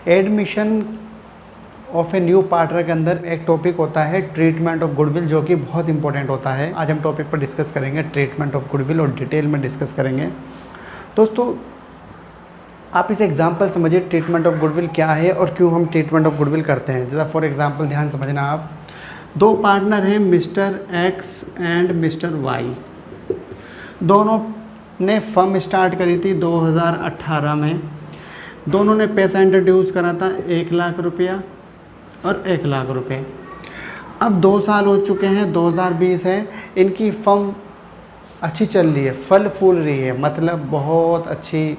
Admission of a new partner के अंदर एक टॉपिक होता है ट्रीटमेंट ऑफ गुडविल, जो कि बहुत इंपॉर्टेंट होता है। आज हम टॉपिक पर डिस्कस करेंगे ट्रीटमेंट ऑफ गुडविल और डिटेल में डिस्कस करेंगे। दोस्तों, आप इस एग्जांपल समझिए ट्रीटमेंट ऑफ गुडविल क्या है और क्यों हम ट्रीटमेंट ऑफ गुडविल करते हैं। जैसा फॉर एग्जांपल ध्यान समझना आप, दो पार्टनर हैं mister X and mister Y. दोनों ने फर्म स्टार्ट करी थी 2018 में। दोनों ने पैसा इंट्रोड्यूस करा था 1 लाख रुपया और 1 लाख रुपये। अब 2 साल हो चुके हैं, 2020 है, इनकी फर्म अच्छी चल रही है, फल फूल रही है, मतलब बहुत अच्छी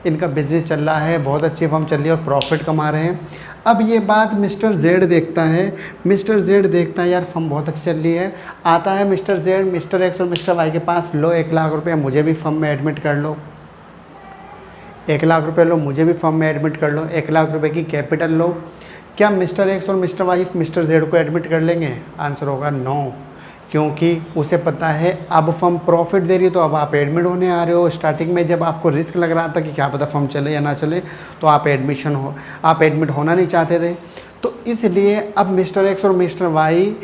इनका बिजनेस चल रहा है, बहुत अच्छी फर्म चल रही है और प्रॉफिट कमा रहे हैं। अब ये बात मिस्टर जेड देखता है। मिस्टर जेड देखता है यार फर्म बहुत अच्छी चल रही है। आता है मिस्टर जेड मिस्टर एक्स और मिस्टर वाई के पास, लो 1 लाख रुपये मुझे भी फर्म में एडमिट कर लो, 1 लाख रुपये लो मुझे भी फर्म में एडमिट कर लो, 1 लाख रुपये की कैपिटल लो। क्या मिस्टर एक्स और मिस्टर वाई मिस्टर जेड को एडमिट कर लेंगे? आंसर होगा नो, क्योंकि उसे पता है अब फर्म प्रॉफिट दे रही है, तो अब आप एडमिट होने आ रहे हो। स्टार्टिंग में जब आपको रिस्क लग रहा था कि क्या पता फर्म चले या ना चले, तो आप एडमिट होना नहीं चाहते थे। तो इसलिए अब मिस्टर एक्स और मिस्टर वाई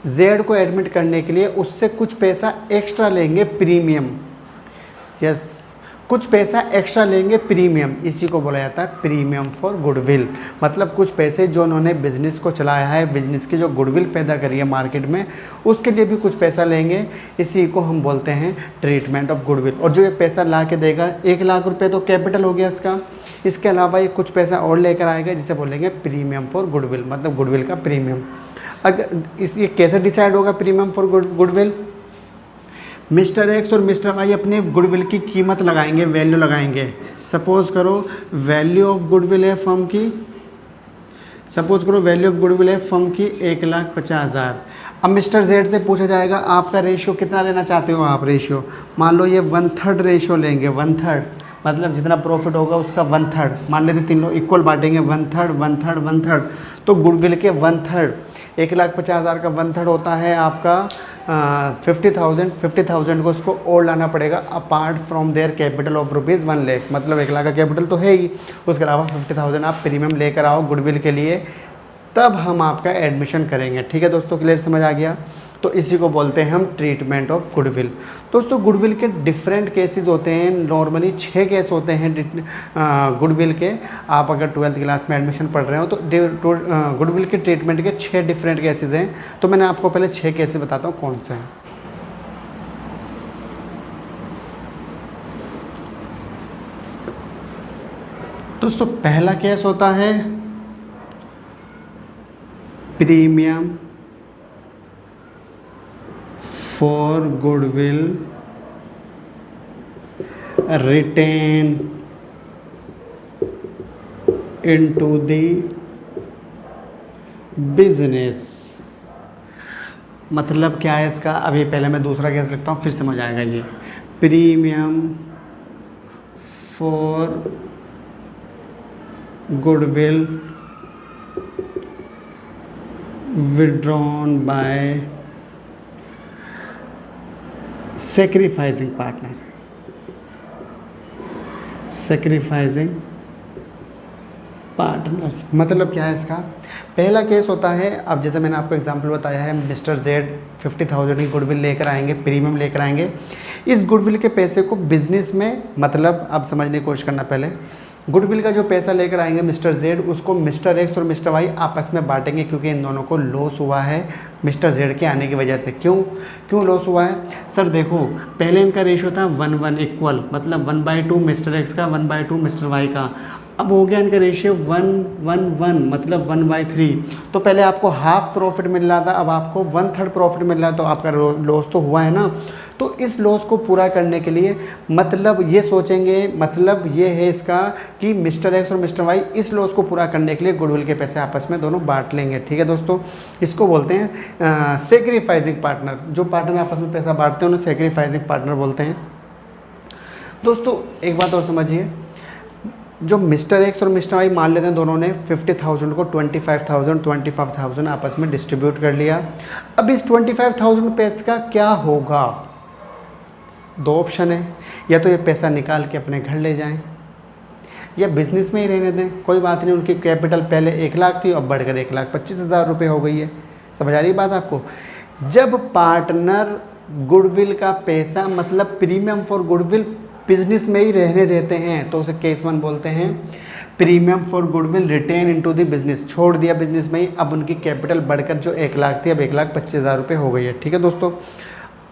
जेड को एडमिट करने के लिए उससे कुछ पैसा एक्स्ट्रा लेंगे, प्रीमियम। यस, कुछ पैसा एक्स्ट्रा लेंगे, प्रीमियम। इसी को बोला जाता है प्रीमियम फॉर गुडविल। मतलब कुछ पैसे जो उन्होंने बिज़नेस को चलाया है, बिज़नेस की जो गुडविल पैदा करी है मार्केट में, उसके लिए भी कुछ पैसा लेंगे। इसी को हम बोलते हैं ट्रीटमेंट ऑफ गुडविल। और जो ये पैसा ला के देगा 1 लाख रुपये तो कैपिटल हो गया इसका। इसके अलावा ये कुछ पैसा और लेकर आएगा, जिसे बोलेंगे प्रीमियम फॉर गुडविल, मतलब गुडविल का प्रीमियम। अगर ये कैसे डिसाइड होगा premium for goodwill? Mister X और मिस्टर वाई अपने गुडविल की कीमत लगाएंगे, वैल्यू लगाएंगे। सपोज़ करो वैल्यू ऑफ गुडविल है फर्म की, सपोज़ करो वैल्यू ऑफ गुडविल है फर्म की 1,50,000। अब मिस्टर जेड से पूछा जाएगा आपका रेशियो कितना लेना चाहते हो आप रेशियो? मान लो ये 1/3 रेशियो लेंगे, 1/3 मतलब जितना प्रॉफिट होगा उसका 1/3। मान लेते तीनों इक्वल बांटेंगे, 1/3 1/3 1/3। तो गुडविल के 1/3, 1,50,000 का 1/3 होता है आपका 50,000 को उसको और लाना पड़ेगा apart from their capital of ₹1 lakh. मतलब 1 लाख का कैपिटल तो है ही, उसके अलावा 50,000 आप प्रीमियम लेकर आओ गुडविल के लिए, तब हम आपका एडमिशन करेंगे। ठीक है दोस्तों, क्लियर समझ आ गया? तो इसी को बोलते हैं हम ट्रीटमेंट ऑफ गुडविल। दोस्तों, गुडविल के डिफरेंट केसेस होते हैं, नॉर्मली 6 केस होते हैं गुडविल के। आप अगर 12th क्लास में एडमिशन पढ़ रहे हो तो गुडविल के ट्रीटमेंट के 6 डिफरेंट केसेस हैं। तो मैंने आपको पहले 6 केसेस बताता हूँ कौन से हैं। दोस्तों, पहला केस होता है premium for goodwill retain into the business। मतलब क्या है इसका? अभी पहले मैं दूसरा केस लिखता हूँ, फिर समझ आएगा ये। Premium for goodwill withdrawn by sacrificing partner, sacrificing partners. मतलब क्या है इसका? पहला केस होता है, अब जैसे मैंने आपको एग्जांपल बताया है, मिस्टर जेड 50,000 की गुडविल लेकर आएंगे, प्रीमियम लेकर आएंगे। इस गुडविल के पैसे को बिजनेस में, मतलब अब समझने की कोशिश करना पहले, गुडविल का जो पैसा लेकर आएंगे मिस्टर जेड, उसको मिस्टर एक्स और मिस्टर वाई आपस में बांटेंगे, क्योंकि इन दोनों को लॉस हुआ है मिस्टर जेड के आने की वजह से। क्यों लॉस हुआ है? सर देखो, पहले इनका रेशियो था 1:1 इक्वल, मतलब 1/2 मिस्टर एक्स का, 1/2 मिस्टर वाई का। अब हो गया इनका रेशियो 1:1, मतलब 1/3। तो पहले आपको हाफ प्रॉफिट मिल रहा था, अब आपको 1/3 प्रॉफिट मिल रहा है, तो आपका लॉस तो हुआ है ना। तो इस लॉस को पूरा करने के लिए, मतलब ये सोचेंगे, मतलब ये है इसका कि मिस्टर एक्स और मिस्टर वाई इस लॉस को पूरा करने के लिए गुडविल के पैसे आपस में दोनों बांट लेंगे। ठीक है दोस्तों, इसको बोलते हैं सेक्रीफाइसिंग पार्टनर। जो पार्टनर आपस में पैसा बांटते हैं उन्हें सेक्रीफाइसिंग पार्टनर बोलते हैं। दोस्तों, एक बात और समझिए, जो मिस्टर एक्स और मिस्टर वाई मान लेते हैं, दोनों ने 50,000 को 25,000 आपस में डिस्ट्रीब्यूट कर लिया। अब इस 25,000 पैसे का क्या होगा? 2 ऑप्शन है, या तो ये पैसा निकाल के अपने घर ले जाएं, या बिजनेस में ही रहने दें, कोई बात नहीं। उनकी कैपिटल पहले 1 लाख थी, अब बढ़कर 1,25,000 रुपये हो गई है। समझ आ रही बात आपको? जब पार्टनर गुडविल का पैसा मतलब प्रीमियम फॉर गुडविल बिजनेस में ही रहने देते हैं तो उसे केस 1 बोलते हैं। Premium for goodwill retain into the business, छोड़ दिया बिजनेस में ही, अब उनकी कैपिटल बढ़कर जो 1 लाख थी अब 1,25,000 रुपये हो गई है। ठीक है दोस्तों,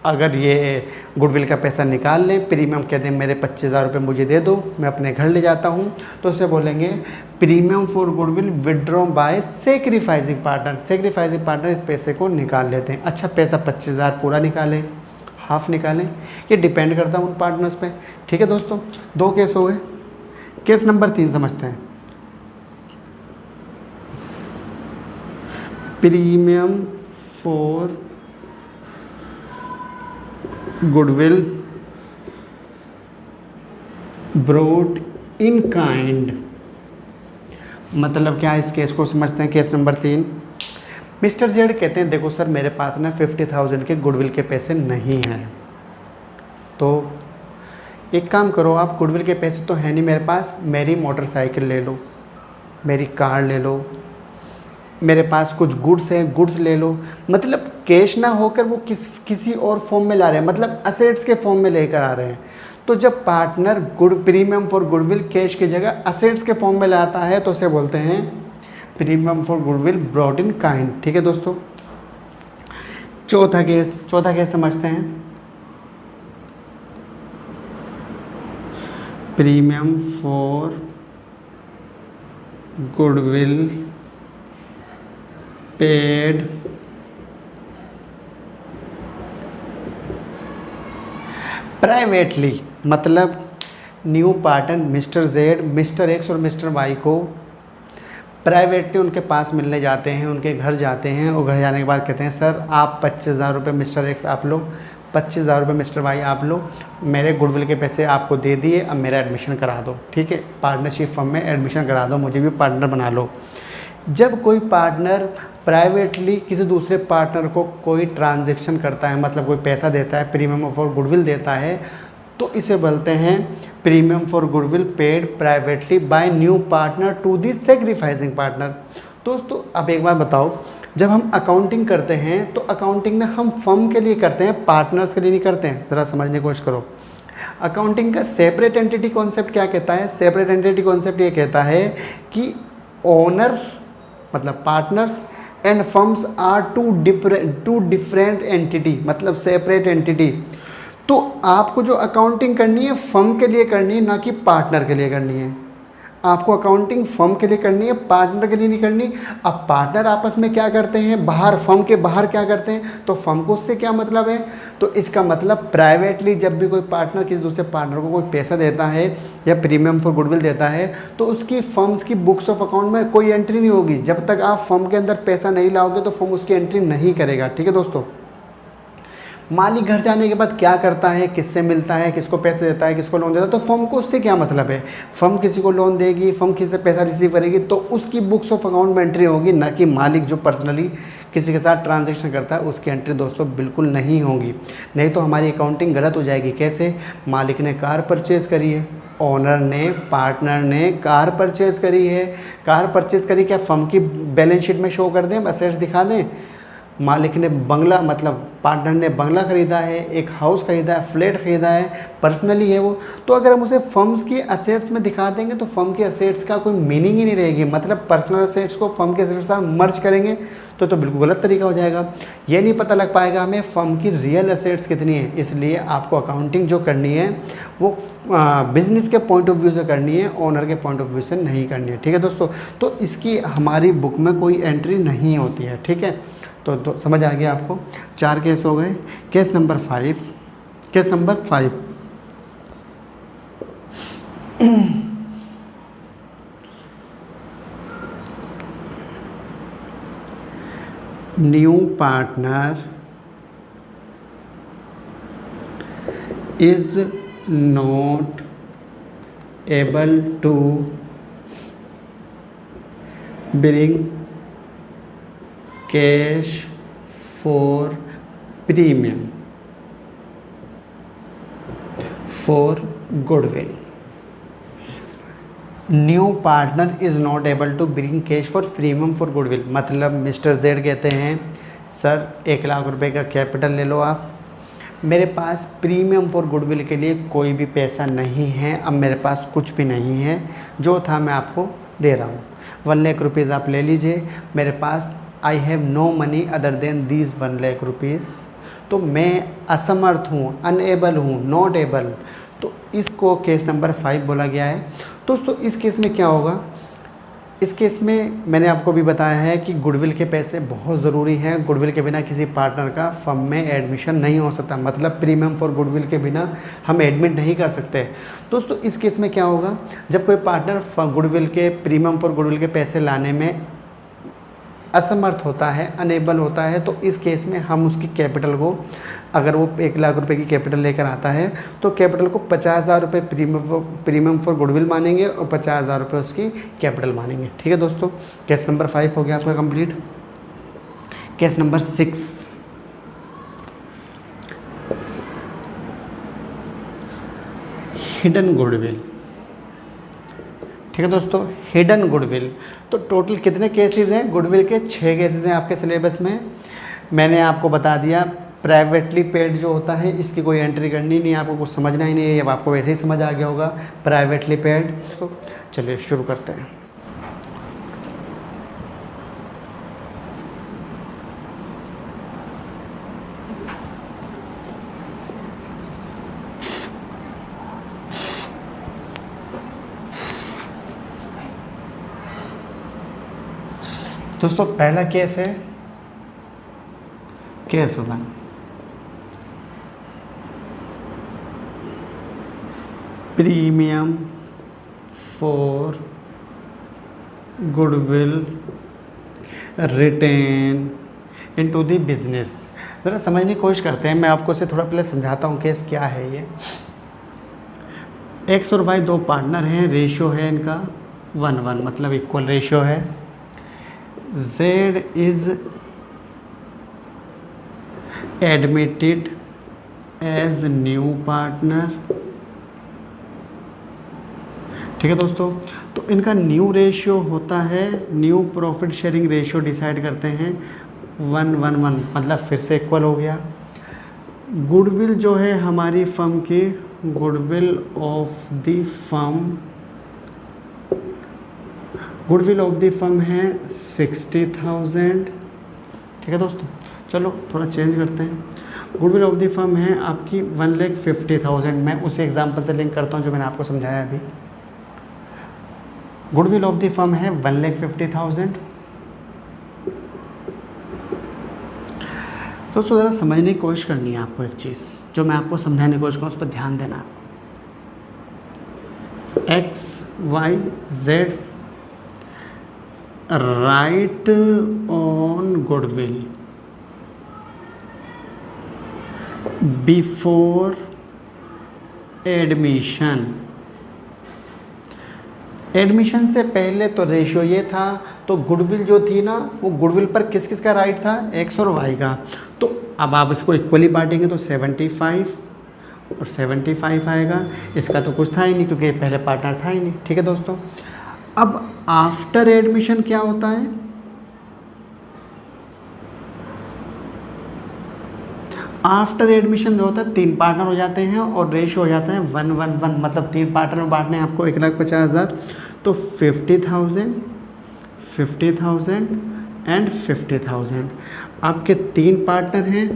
अगर ये गुडविल का पैसा निकाल लें, प्रीमियम कहते हैं मेरे 25,000 रुपये मुझे दे दो, मैं अपने घर ले जाता हूँ, तो उसे बोलेंगे premium for goodwill withdraw by sacrificing partner. Sacrificing partner इस पैसे को निकाल लेते हैं। अच्छा, पैसा 25,000 पूरा निकालें, हाफ निकालें, ये डिपेंड करता है उन पार्टनर्स पे। ठीक है दोस्तों, 2 केस हो गए। केस नंबर 3 समझते हैं। Premium for goodwill brought in kind, मतलब क्या, इस केस को समझते हैं। केस नंबर 3, मिस्टर जेड कहते हैं देखो सर मेरे पास ना 50,000 के गुडविल के पैसे नहीं हैं, तो एक काम करो आप, गुडविल के पैसे तो है नहीं मेरे पास, मेरी मोटरसाइकिल ले लो, मेरी कार ले लो, मेरे पास कुछ गुड्स हैं, गुड्स ले लो। मतलब कैश ना होकर वो किसी और फॉर्म में ला रहे हैं, मतलब असेट्स के फॉर्म में लेकर आ रहे हैं। तो जब partner premium for goodwill cash की जगह असेट्स के फॉर्म में लाता है तो उसे बोलते हैं premium for goodwill brought in kind. ठीक है दोस्तों, चौथा केस समझते हैं। Premium for goodwill paid privately, मतलब new partner mister Z, mister X और मिस्टर वाई को प्राइवेटली उनके पास मिलने जाते हैं, उनके घर जाते हैं, और घर जाने के बाद कहते हैं सर आप 25,000 रुपये मिस्टर एक्स आप लो, 25,000 रुपये मिस्टर वाई आप लो, मेरे गुडविल के पैसे आपको दे दिए, अब मेरा एडमिशन करा दो। ठीक है, पार्टनरशिप फर्म में एडमिशन करा दो, मुझे भी पार्टनर बना लो। जब कोई पार्टनर प्राइवेटली किसी दूसरे पार्टनर को कोई ट्रांजैक्शन करता है, मतलब कोई पैसा देता है, प्रीमियम फॉर गुडविल देता है, तो इसे बोलते हैं premium for goodwill paid privately by new partner to the sacrificing partner. दोस्तों अब एक बात बताओ, जब हम अकाउंटिंग करते हैं तो अकाउंटिंग में हम फर्म के लिए करते हैं, पार्टनर्स के लिए नहीं करते हैं। ज़रा समझने की कोशिश करो। अकाउंटिंग का सेपरेट एंटिटी कॉन्सेप्ट क्या कहता है? सेपरेट एंटिटी कॉन्सेप्ट ये कहता है कि ओनर मतलब partners and firms are two different entity, मतलब सेपरेट एंटिटी। तो आपको जो अकाउंटिंग करनी है फर्म के लिए करनी है, ना कि पार्टनर के लिए करनी है। आपको अकाउंटिंग फर्म के लिए करनी है, पार्टनर के लिए नहीं करनी। अब पार्टनर आपस में क्या करते हैं, बाहर फर्म के बाहर क्या करते हैं, तो फर्म को उससे क्या मतलब है? तो इसका मतलब प्राइवेटली जब भी कोई पार्टनर किसी दूसरे पार्टनर को कोई पैसा देता है या प्रीमियम फॉर गुडविल देता है, तो उसकी फर्म्स की बुक्स ऑफ अकाउंट में कोई एंट्री नहीं होगी। जब तक आप फर्म के अंदर पैसा नहीं लाओगे तो फर्म उसकी एंट्री नहीं करेगा। ठीक है दोस्तों, मालिक घर जाने के बाद क्या करता है, किससे मिलता है, किसको पैसे देता है, किसको लोन देता है, तो फर्म को उससे क्या मतलब है? फर्म किसी को लोन देगी, फर्म किसी से पैसा रिसीव करेगी तो उसकी बुक्स ऑफ अकाउंट में एंट्री होगी, ना कि मालिक जो पर्सनली किसी के साथ ट्रांजैक्शन करता है उसकी एंट्री दोस्तों बिल्कुल नहीं होगी। नहीं तो हमारी अकाउंटिंग गलत हो जाएगी। कैसे? मालिक ने कार परचेज़ करी है, ओनर ने, पार्टनर ने कार परचेज़ करी है, कार परचेज़ करी, क्या फर्म की बैलेंस शीट में शो कर दें, असेट्स दिखा दें? मालिक ने बंगला मतलब पार्टनर ने बंगला ख़रीदा है, एक हाउस ख़रीदा है, फ्लैट ख़रीदा है, पर्सनली है वो, तो अगर हम उसे फर्म्स की असेट्स में दिखा देंगे तो फर्म की असेट्स का कोई मीनिंग ही नहीं रहेगी। मतलब पर्सनल असेट्स को फर्म के असेट्स के साथ मर्ज करेंगे तो बिल्कुल गलत तरीका हो जाएगा। ये नहीं पता लग पाएगा हमें फर्म की रियल असेट्स कितनी है। इसलिए आपको अकाउंटिंग जो करनी है वो बिज़नेस के पॉइंट ऑफ व्यू से करनी है, ओनर के पॉइंट ऑफ व्यू से नहीं करनी है। ठीक है दोस्तों, तो इसकी हमारी बुक में कोई एंट्री नहीं होती है। ठीक है, तो समझ आ गया आपको। 4 केस हो गए। Case number 5, case number 5 new partner is not able to bring cash for premium for goodwill. New partner is not able to bring cash for premium for goodwill. मतलब मिस्टर जेड कहते हैं sir 1,00,000 रुपये का capital ले लो आप, मेरे पास premium for goodwill के लिए कोई भी पैसा नहीं है, अब मेरे पास कुछ भी नहीं है, जो था मैं आपको दे रहा हूँ, 1,00,000 रुपीज़ आप ले लीजिए, मेरे पास I have no money other than these 1,00,000 rupees. तो मैं असमर्थ हूँ, अनएबल हूँ, नॉट एबल, तो इसको केस नंबर 5 बोला गया है। दोस्तों इस केस में क्या होगा, इस केस में मैंने आपको भी बताया है कि गुडविल के पैसे बहुत ज़रूरी हैं। गुडविल के बिना किसी पार्टनर का फर्म में एडमिशन नहीं हो सकता, मतलब प्रीमियम फॉर गुडविल के बिना हम एडमिट नहीं कर सकते। दोस्तों इस केस में क्या होगा, जब कोई पार्टनर गुडविल के प्रीमियम फॉर गुडविल के पैसे लाने में असमर्थ होता है, अनेबल होता है, तो इस केस में हम उसकी कैपिटल को, अगर वो 1,00,000 रुपये की कैपिटल लेकर आता है तो कैपिटल को 50,000 रुपये प्रीमियम फॉर गुडविल मानेंगे और 50,000 रुपये उसकी कैपिटल मानेंगे। ठीक है दोस्तों, केस नंबर 5 हो गया आपका complete. Case number 6, hidden goodwill. ठीक है दोस्तों, हिडन गुडविल। तो टोटल कितने केसेस हैं गुडविल के? 6 केसेस हैं आपके सिलेबस में। मैंने आपको बता दिया प्राइवेटली पेड जो होता है इसकी कोई एंट्री करनी नहीं, आपको कुछ समझना ही नहीं है, अब आपको वैसे ही समझ आ गया होगा प्राइवेटली पेड। तो चलिए शुरू करते हैं। दोस्तों पहला केस है case 1। Premium for goodwill retain into the business. ज़रा समझने की कोशिश करते हैं, मैं आपको इसे थोड़ा पहले समझाता हूँ केस क्या है ये। एक्स और वाई दो पार्टनर हैं, रेशियो है इनका 1:1, मतलब इक्वल रेशियो है। Z is admitted as new partner। ठीक है दोस्तों, तो इनका न्यू रेशियो होता है, new profit sharing ratio decide करते हैं 1:1, मतलब फिर से इक्वल हो गया। गुडविल जो है हमारी फर्म की, goodwill of the firm, goodwill of the firm है 60,000। ठीक है दोस्तों, चलो थोड़ा चेंज करते हैं। गुडविल ऑफ द फर्म है आपकी 1,50,000। मैं उसी एग्जांपल से लिंक करता हूँ जो मैंने आपको समझाया अभी। गुडविल ऑफ द फर्म है 1,50,000। दोस्तों ज़रा समझने की कोशिश करनी है आपको, एक चीज़ जो मैं आपको समझाने की कोशिश करूँ उस पर ध्यान देना आपको। X Y Z write on goodwill before admission. Admission से पहले तो रेशियो ये था, तो गुडविल जो थी ना, वो गुडविल पर किस किस का राइट था? एक्स और वाई का। तो अब आप इसको इक्वली बांटेंगे तो 75 और 75 आएगा। इसका तो कुछ था ही नहीं क्योंकि पहले पार्टनर था ही नहीं। ठीक है दोस्तों, अब आफ्टर एडमिशन क्या होता है? आफ्टर एडमिशन जो होता है 3 पार्टनर हो जाते हैं और रेशियो हो जाता है 1:1, मतलब 3 पार्टनर में बांटने हैं आपको 1,50,000, तो 50,000 एंड 50,000 आपके 3 पार्टनर हैं।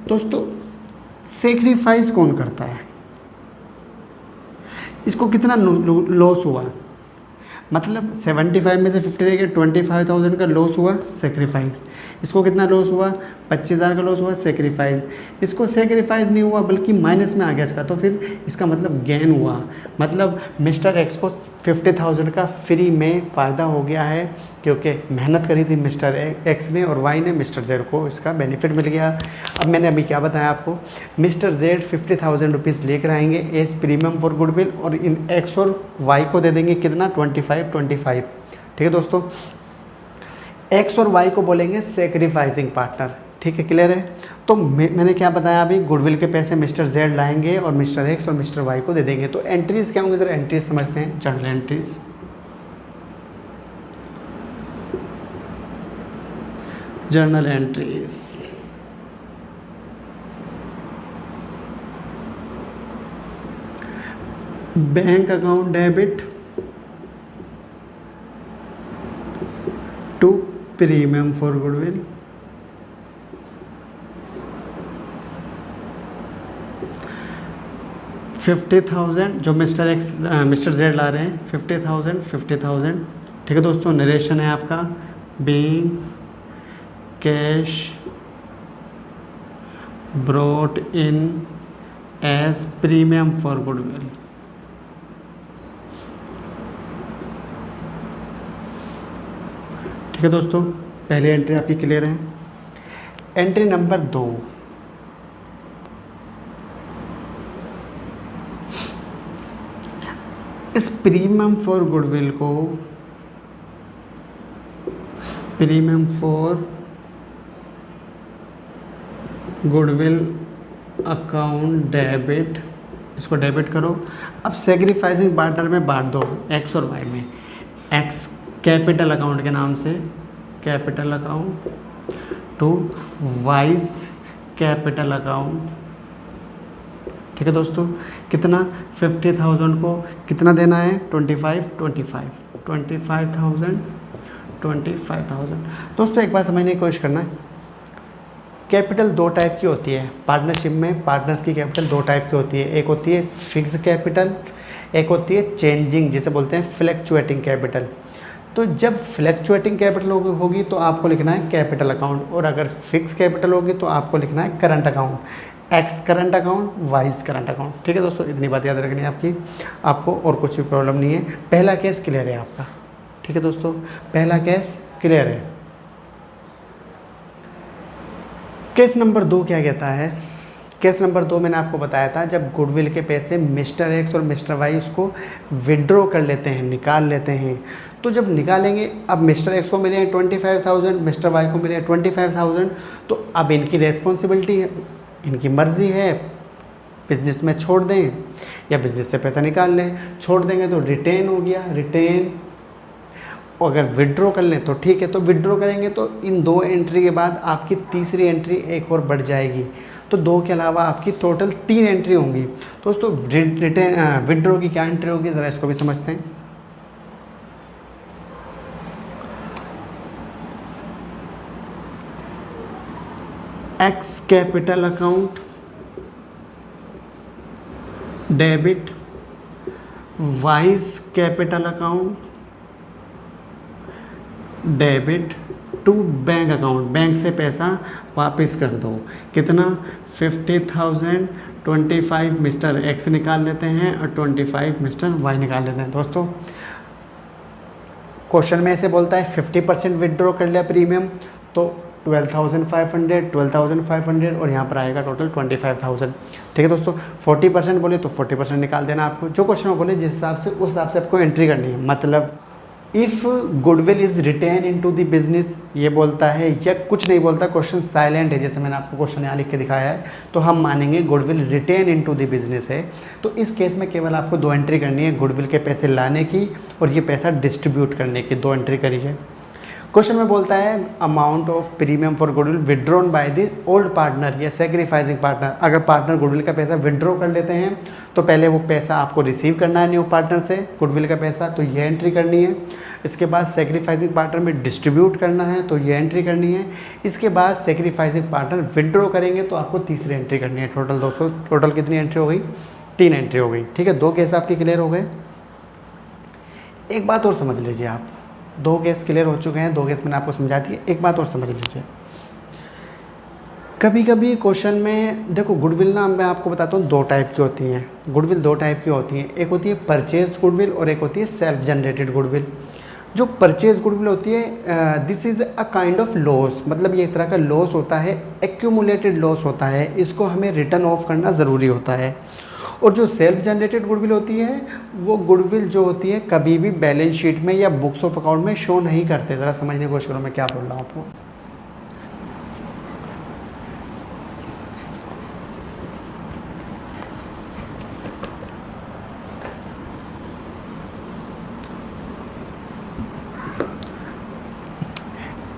दोस्तों सेक्रीफाइस कौन करता है? इसको कितना लॉस हुआ? मतलब 75 में से 50 लेके 25,000 का लॉस हुआ सेक्रीफाइस। इसको कितना लॉस हुआ? 25,000 का लॉस हुआ सेक्रीफाइस। इसको सेक्रीफाइस नहीं हुआ बल्कि माइनस में आ गया इसका, तो फिर इसका मतलब गेन हुआ। मतलब मिस्टर एक्स को 50,000 का फ्री में फ़ायदा हो गया है क्योंकि मेहनत करी थी मिस्टर एक्स ने और वाई ने, मिस्टर जेड को इसका बेनिफिट मिल गया। अब मैंने अभी क्या बताया आपको, मिस्टर जेड 50,000 रुपीज़ लेकर आएंगे एज प्रीमियम फॉर गुडविल और इन एक्स और वाई को दे देंगे कितना? 25। ठीक है दोस्तों, एक्स और वाई को बोलेंगे सेक्रीफाइसिंग पार्टनर। ठीक है, क्लियर है? तो मैंने क्या बताया अभी, गुडविल के पैसे मिस्टर जेड लाएंगे और मिस्टर एक्स और मिस्टर वाई को दे देंगे। तो एंट्रीज क्या होंगे, जरा एंट्रीज समझते हैं। Journal entries, journal entries. Bank account debit to premium for goodwill. $50,000 जो मिस्टर एक्स मिस्टर जेड ला रहे हैं, 50,000। ठीक है दोस्तों, नरेशन है आपका being cash brought in as premium for goodwill. ठीक है दोस्तों, पहली एंट्री आपकी क्लियर है। एंट्री नंबर 2, इस प्रीमियम फॉर गुडविल को premium for goodwill account debit, इसको डेबिट करो। अब सेक्रीफाइसिंग पार्टनर में बांट दो, एक्स और वाई में। एक्स कैपिटल अकाउंट के नाम से, capital account to Y's capital account. ठीक है दोस्तों, कितना 50,000 को कितना देना है 25,000। दोस्तों एक बात समझने की कोशिश करना है, कैपिटल दो टाइप की होती है पार्टनरशिप में। पार्टनर्स की कैपिटल दो टाइप की होती है, एक होती है फिक्स कैपिटल, एक होती है चेंजिंग, जिसे बोलते हैं फ्लैक्चुएटिंग कैपिटल। तो जब फ्लैक्चुएटिंग कैपिटल होगी तो आपको लिखना है कैपिटल अकाउंट, और अगर फिक्स कैपिटल होगी तो आपको लिखना है current account, x current account, wise current account. ठीक है दोस्तों, इतनी बात याद रखनी है आपको और कुछ भी प्रॉब्लम नहीं है। पहला केस क्लियर है आपका। ठीक है दोस्तों, पहला केस क्लियर है। केस नंबर 2 क्या कहता है? केस नंबर 2 मैंने आपको बताया था, जब गुडविल के पैसे मिस्टर एक्स और मिस्टर वाई उसको विड्रॉ कर लेते हैं, निकाल लेते हैं। तो जब निकालेंगे, अब मिस्टर एक्स को मिले हैं 25,000, मिस्टर वाई को मिले हैं 25,000, तो अब इनकी रेस्पॉन्सिबिलिटी है, इनकी मर्ज़ी है, बिजनेस में छोड़ दें या बिजनेस से पैसा निकाल लें। छोड़ देंगे तो रिटेन हो गया, रिटेन। अगर विड्रॉ कर लें तो ठीक है, तो विड्रॉ करेंगे तो इन 2 एंट्री के बाद आपकी तीसरी एंट्री एक और बढ़ जाएगी, तो 2 के अलावा आपकी टोटल 3 एंट्री होंगी। दोस्तों रिटेन विड्रॉ की क्या एंट्री होगी, ज़रा इसको भी समझते हैं। X capital account debit Y's capital account debit to bank account, bank से पैसा वापस कर दो। कितना 50,000, 25 मिस्टर एक्स निकाल लेते हैं और 25 मिस्टर वाई निकाल लेते हैं। दोस्तों क्वेश्चन में ऐसे बोलता है 50% विड्रॉ कर लिया प्रीमियम, तो 12,500 और यहाँ पर आएगा टोटल 25,000। ठीक है दोस्तों, 40% बोले तो 40% निकाल देना आपको, जो क्वेश्चन में बोले जिस हिसाब से उस हिसाब से आपको एंट्री करनी है। मतलब if goodwill is retained into the business, ये बोलता है या कुछ नहीं बोलता, क्वेश्चन साइलेंट है, जैसे मैंने आपको क्वेश्चन यहाँ लिख के दिखाया है, तो हम मानेंगे goodwill retain into the business है। तो इस केस में केवल आपको 2 एंट्री करनी है, गुडविल के पैसे लाने की और ये पैसा डिस्ट्रीब्यूट करने की, 2 एंट्री करी है। क्वेश्चन में बोलता है amount of premium for goodwill withdrawn by the old partner या सेक्रीफाइसिंग पार्टनर। अगर पार्टनर गुडविल का पैसा विड्रॉ कर लेते हैं तो पहले वो पैसा आपको रिसीव करना है न्यू पार्टनर से, गुडविल का पैसा, तो ये एंट्री करनी है। इसके बाद सेक्रीफाइसिंग पार्टनर में डिस्ट्रीब्यूट करना है, तो ये एंट्री करनी है। इसके बाद सेक्रीफाइसिंग पार्टनर विड्रॉ करेंगे तो आपको तीसरी एंट्री करनी है। टोटल दोस्तों, टोटल कितनी एंट्री हो गई? 3 एंट्री हो गई। ठीक है, 2 केस आपके क्लियर हो गए। एक बात और समझ लीजिए आप, 2 केस क्लियर हो चुके हैं, 2 केस मैंने आपको समझा दिए। एक बात और समझ लीजिए, कभी कभी क्वेश्चन में देखो गुडविल ना, मैं आपको बताता हूँ 2 टाइप की होती हैं। गुडविल 2 टाइप की होती हैं, एक होती है परचेज गुडविल और एक होती है सेल्फ जनरेटेड गुडविल। जो परचेज गुडविल होती है, this is a kind of loss, मतलब ये एक तरह का लॉस होता है, एक्यूमुलेटेड लॉस होता है, इसको हमें रिटर्न ऑफ करना ज़रूरी होता है। और जो सेल्फ जनरेटेड गुडविल होती है, वो गुडविल जो होती है कभी भी बैलेंस शीट में या बुक्स ऑफ अकाउंट में शो नहीं करते। ज़रा समझने की कोशिश करो मैं क्या बोल रहा हूँ आपको।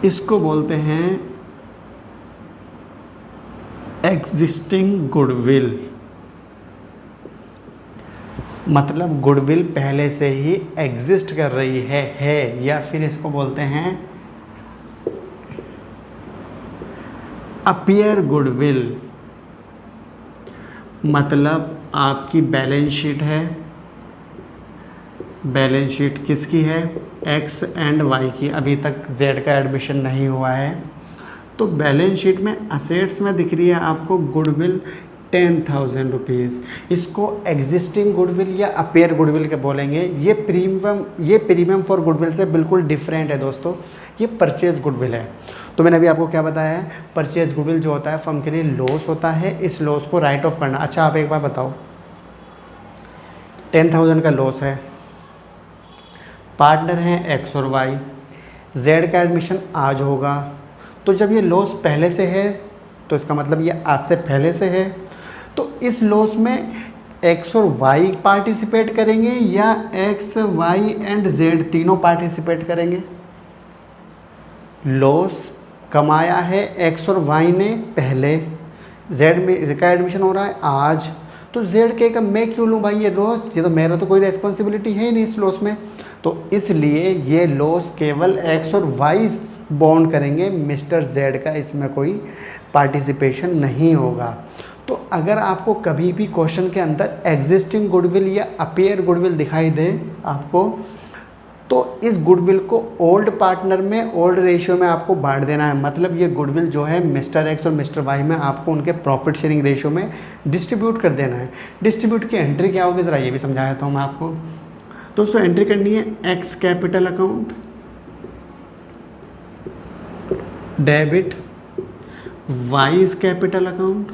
इसको बोलते हैं एग्जिस्टिंग गुडविल, मतलब गुडविल पहले से ही एग्जिस्ट कर रही है, या फिर इसको बोलते हैं अपीयर गुडविल। मतलब आपकी बैलेंस शीट है, बैलेंस शीट किसकी है, एक्स एंड वाई की, अभी तक जेड का एडमिशन नहीं हुआ है। तो बैलेंस शीट में असेट्स में दिख रही है आपको गुडविल 10,000 रुपीज़। इसको एग्जिस्टिंग गुडविल या अपीयर गुडविल के बोलेंगे। ये प्रीमियम फॉर गुडविल से बिल्कुल डिफरेंट है दोस्तों, ये परचेज गुडविल है। तो मैंने अभी आपको क्या बताया है, परचेज गुडविल जो होता है फर्म के लिए लॉस होता है, इस लॉस को राइट ऑफ करना। अच्छा आप एक बार बताओ, 10,000 का लॉस है, पार्टनर हैं एक्स और वाई, जेड का एडमिशन आज होगा, तो जब ये लॉस पहले से है तो इसका मतलब ये आज से पहले से है, तो इस लॉस में एक्स और वाई पार्टिसिपेट करेंगे या एक्स वाई एंड जेड तीनों पार्टिसिपेट करेंगे। लॉस कमाया है एक्स और वाई ने पहले, जेड का एडमिशन हो रहा है आज, तो जेड के का मैं क्यों लूँ भाई ये लॉस, ये तो मेरा तो कोई रेस्पॉन्सिबिलिटी है ही नहीं इस लॉस में। तो इसलिए ये लॉस केवल एक्स और वाई बॉन्ड करेंगे, मिस्टर जेड का इसमें कोई पार्टिसिपेशन नहीं होगा। तो अगर आपको कभी भी क्वेश्चन के अंदर एग्जिस्टिंग गुडविल या अपीयर गुडविल दिखाई दे आपको, तो इस गुडविल को ओल्ड पार्टनर में ओल्ड रेशियो में आपको बांट देना है। मतलब ये गुडविल जो है मिस्टर एक्स और मिस्टर वाई में आपको उनके प्रॉफिट शेयरिंग रेशियो में डिस्ट्रीब्यूट कर देना है। डिस्ट्रीब्यूट की एंट्री क्या होगी ज़रा ये भी समझाया था मैं आपको। दोस्तों एंट्री करनी है X capital account, debit Y's capital account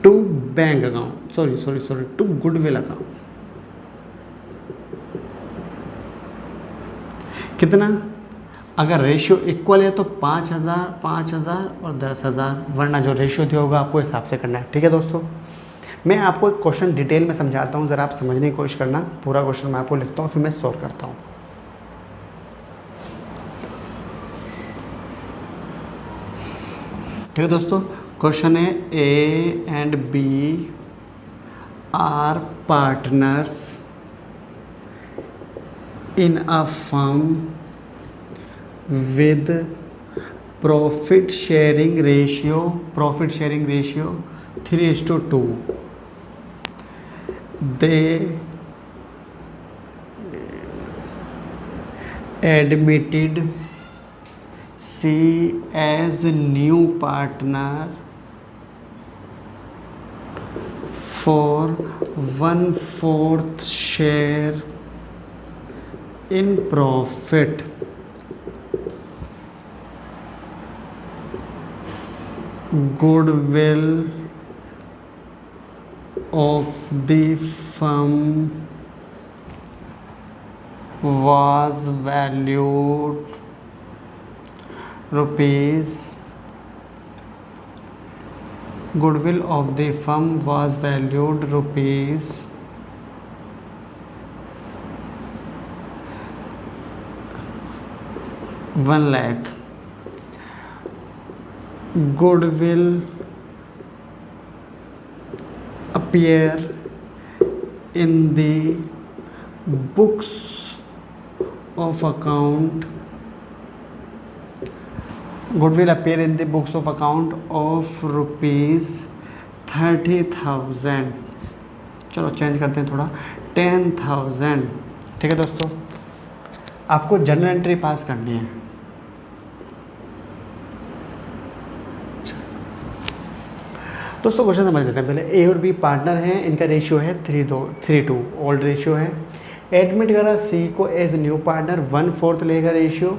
to bank account, sorry to goodwill account. कितना, अगर रेशियो इक्वल है तो 5,000 5,000 और 10,000, वरना जो रेशियो दिया होगा आपको हिसाब से करना है। ठीक है दोस्तों, मैं आपको एक क्वेश्चन डिटेल में समझाता हूँ, ज़रा आप समझने की कोशिश करना। पूरा क्वेश्चन मैं आपको लिखता हूँ फिर मैं सॉल्व करता हूँ। ठीक है दोस्तों, क्वेश्चन है A and B are partners in a firm with profit sharing ratio 3:2। they admitted C as new partner for 1/4 share in profit. Goodwill of the firm was valued rupees. Goodwill of the firm was valued rupees 1 lakh. Goodwill appear in the books of account. Goodwill appear in the books of account of rupees 30,000. चलो change करते हैं थोड़ा, 10,000. ठीक है दोस्तों, आपको general entry पास करनी है। दोस्तों क्वेश्चन समझ लेते हैं पहले। ए और बी पार्टनर हैं, इनका रेशियो है 3:2, ओल्ड रेशियो है। एडमिट करा सी को एज न्यू पार्टनर, 1/4 लेगा ratio.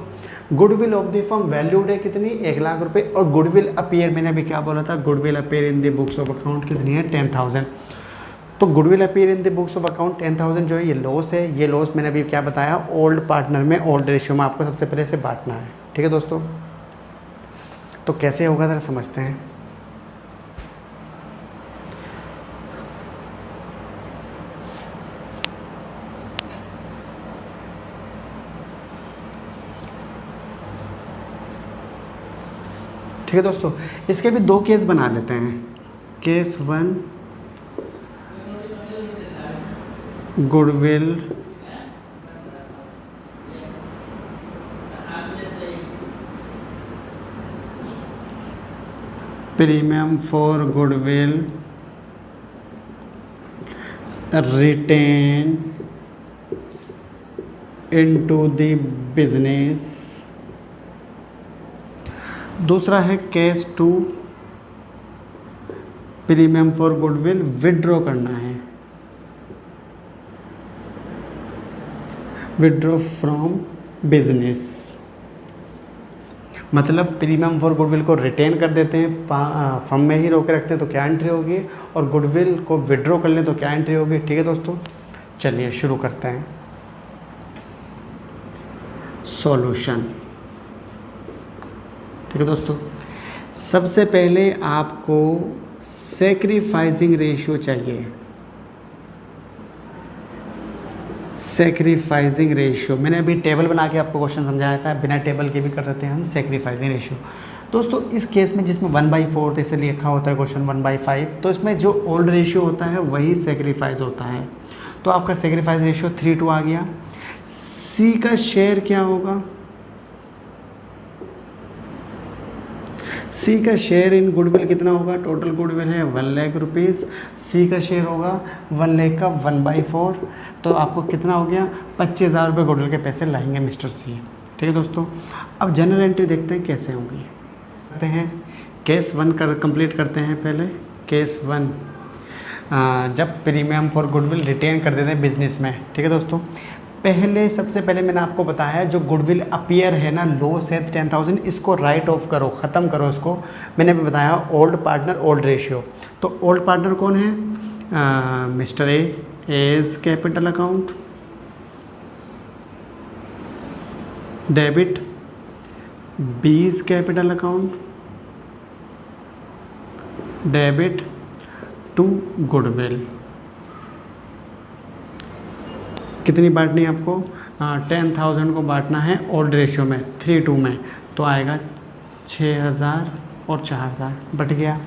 Goodwill of the firm valued है कितनी, 1 लाख रुपए। और गुडविल अपीयर, मैंने अभी क्या बोला था, goodwill appear in the books of account कितनी है, 10,000। तो goodwill appear in the books of account 10,000 जो है ये लॉस है। ये लॉस मैंने अभी क्या बताया, ओल्ड पार्टनर में ओल्ड रेशियो में आपको सबसे पहले से बांटना है। ठीक है दोस्तों, तो कैसे होगा ज़रा समझते हैं। ठीक है दोस्तों, इसके भी 2 केस बना लेते हैं। Case 1 goodwill premium for goodwill retain into the business. दूसरा है case 2 premium for goodwill withdraw करना है, विड्रॉ फ्रॉम बिजनेस। मतलब प्रीमियम फॉर गुडविल को रिटेन कर देते हैं, फर्म में ही रोके रखते हैं तो क्या एंट्री होगी, और गुडविल को विड्रॉ कर लें तो क्या एंट्री होगी। ठीक है दोस्तों, चलिए शुरू करते हैं। सॉल्यूशन। ठीक है दोस्तों, सबसे पहले आपको सैक्रिफाइसिंग रेशियो चाहिए। सैक्रिफाइसिंग रेशियो मैंने अभी टेबल बना के आपको क्वेश्चन समझाया था, बिना टेबल के भी कर सकते हैं हम सैक्रिफाइसिंग रेशियो। दोस्तों इस केस में जिसमें 1/4 इसलिए लिखा होता है क्वेश्चन 1/5, तो इसमें जो ओल्ड रेशियो होता है वही सैक्रिफाइस होता है। तो आपका सैक्रिफाइस रेशियो 3:2 आ गया। सी का शेयर क्या होगा, सी का शेयर इन गुडविल कितना होगा, टोटल गुडविल है 1 लाख रुपीज़, सी का शेयर होगा 1 लाख का 1/4, तो आपको कितना हो गया 25,000 रुपये गुडविल के पैसे लाएंगे मिस्टर सी। ठीक है दोस्तों, अब जनरल एंट्री देखते हैं कैसे होंगी। करते हैं केस 1 कंप्लीट करते हैं पहले। केस 1 जब प्रीमियम फॉर गुडविल रिटेन कर देते हैं बिजनेस में। ठीक है दोस्तों, सबसे पहले मैंने आपको बताया जो गुडविल अपीयर है ना, लॉस है 10,000, इसको राइट ऑफ करो, ख़त्म करो इसको। मैंने भी बताया ओल्ड पार्टनर ओल्ड रेशियो। तो ओल्ड पार्टनर कौन है, mister A A's capital account, debit B's capital account, debit to goodwill. कितनी बांटनी है आपको, 10,000 को बांटना है ओल्ड रेशियो में 3:2 में, तो आएगा 6,000 और 4,000 बट गया।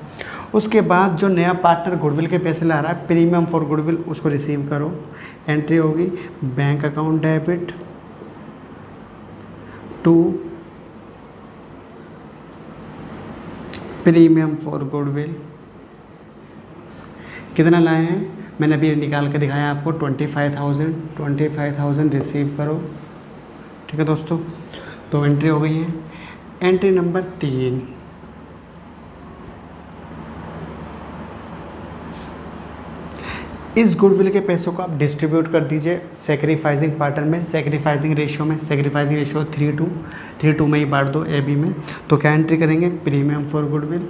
उसके बाद जो नया पार्टनर गुडविल के पैसे ला रहा है प्रीमियम फॉर गुडविल, उसको रिसीव करो। एंट्री होगी bank account debit to premium for goodwill. कितना लाए हैं मैंने अभी निकाल के दिखाया आपको, 25,000 रिसीव करो। ठीक है दोस्तों, तो एंट्री हो गई है। एंट्री नंबर 3, इस गुडविल के पैसों को आप डिस्ट्रीब्यूट कर दीजिए सैक्रिफाइसिंग पार्टनर में, सैक्रिफाइसिंग रेशियो में। सैक्रिफाइसिंग रेशियो 3:2 में ही बांट दो ए बी में। तो क्या एंट्री करेंगे, premium for goodwill,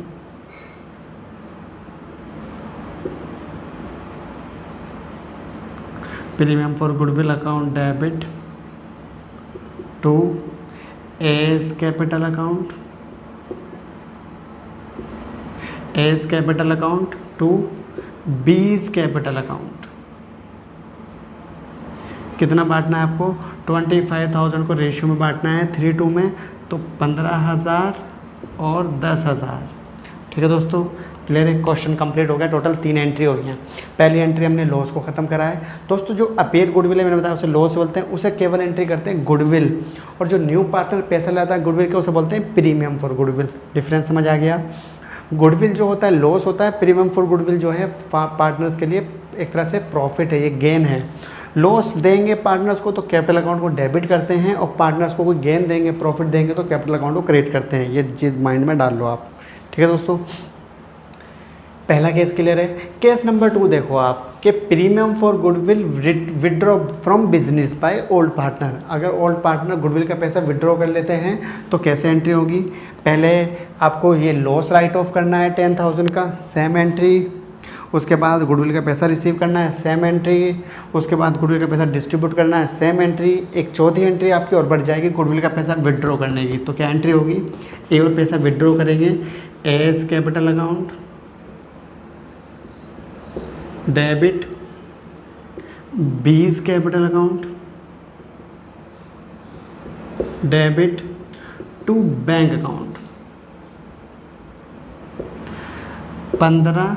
premium for goodwill account debit to A's capital account, A's capital account to B's capital account. कितना बांटना है आपको, 25,000 को रेशियो में बांटना है 3:2 में, तो 15,000 और 10,000। ठीक है दोस्तों, क्लियर है। क्वेश्चन कंप्लीट हो गया। टोटल 3 एंट्री हो गई हैं। पहली एंट्री हमने लॉस को ख़त्म करा है दोस्तों। जो अपीयर गुडविल है मैंने बताया उसे लॉस बोलते हैं, उसे केवल एंट्री करते हैं गुडविल। और जो न्यू पार्टनर पैसा लाता है गुडविल का उसे बोलते हैं प्रीमियम फॉर गुडविल। डिफरेंस समझ आ गया। गुडविल जो होता है लॉस होता है, प्रीमियम फॉर गुडविल जो है पार्टनर्स के लिए एक तरह से प्रॉफिट है, ये गेन है। लॉस देंगे पार्टनर्स को तो कैपिटल अकाउंट को डेबिट करते हैं, और पार्टनर्स को कोई गेन देंगे प्रॉफिट देंगे तो कैपिटल अकाउंट को क्रिएट करते हैं। ये चीज़ माइंड में डाल लो आप। ठीक है दोस्तों, पहला केस क्लियर है। केस नंबर 2 देखो आप कि premium for goodwill withdraw from business by old partner. अगर ओल्ड पार्टनर गुडविल का पैसा विड्रॉ कर लेते हैं तो कैसे एंट्री होगी। पहले आपको ये लॉस राइट ऑफ करना है 10,000 का, सेम एंट्री। उसके बाद गुडविल का पैसा रिसीव करना है, सेम एंट्री। उसके बाद गुडविल का पैसा डिस्ट्रीब्यूट करना है, सेम एंट्री। एक चौथी एंट्री आपकी और बढ़ जाएगी गुडविल का पैसा विड्रॉ करने की। तो क्या एंट्री होगी, ए और पैसा विड्रॉ करेंगे A's capital account, debit B's capital account, debit to bank account. 15,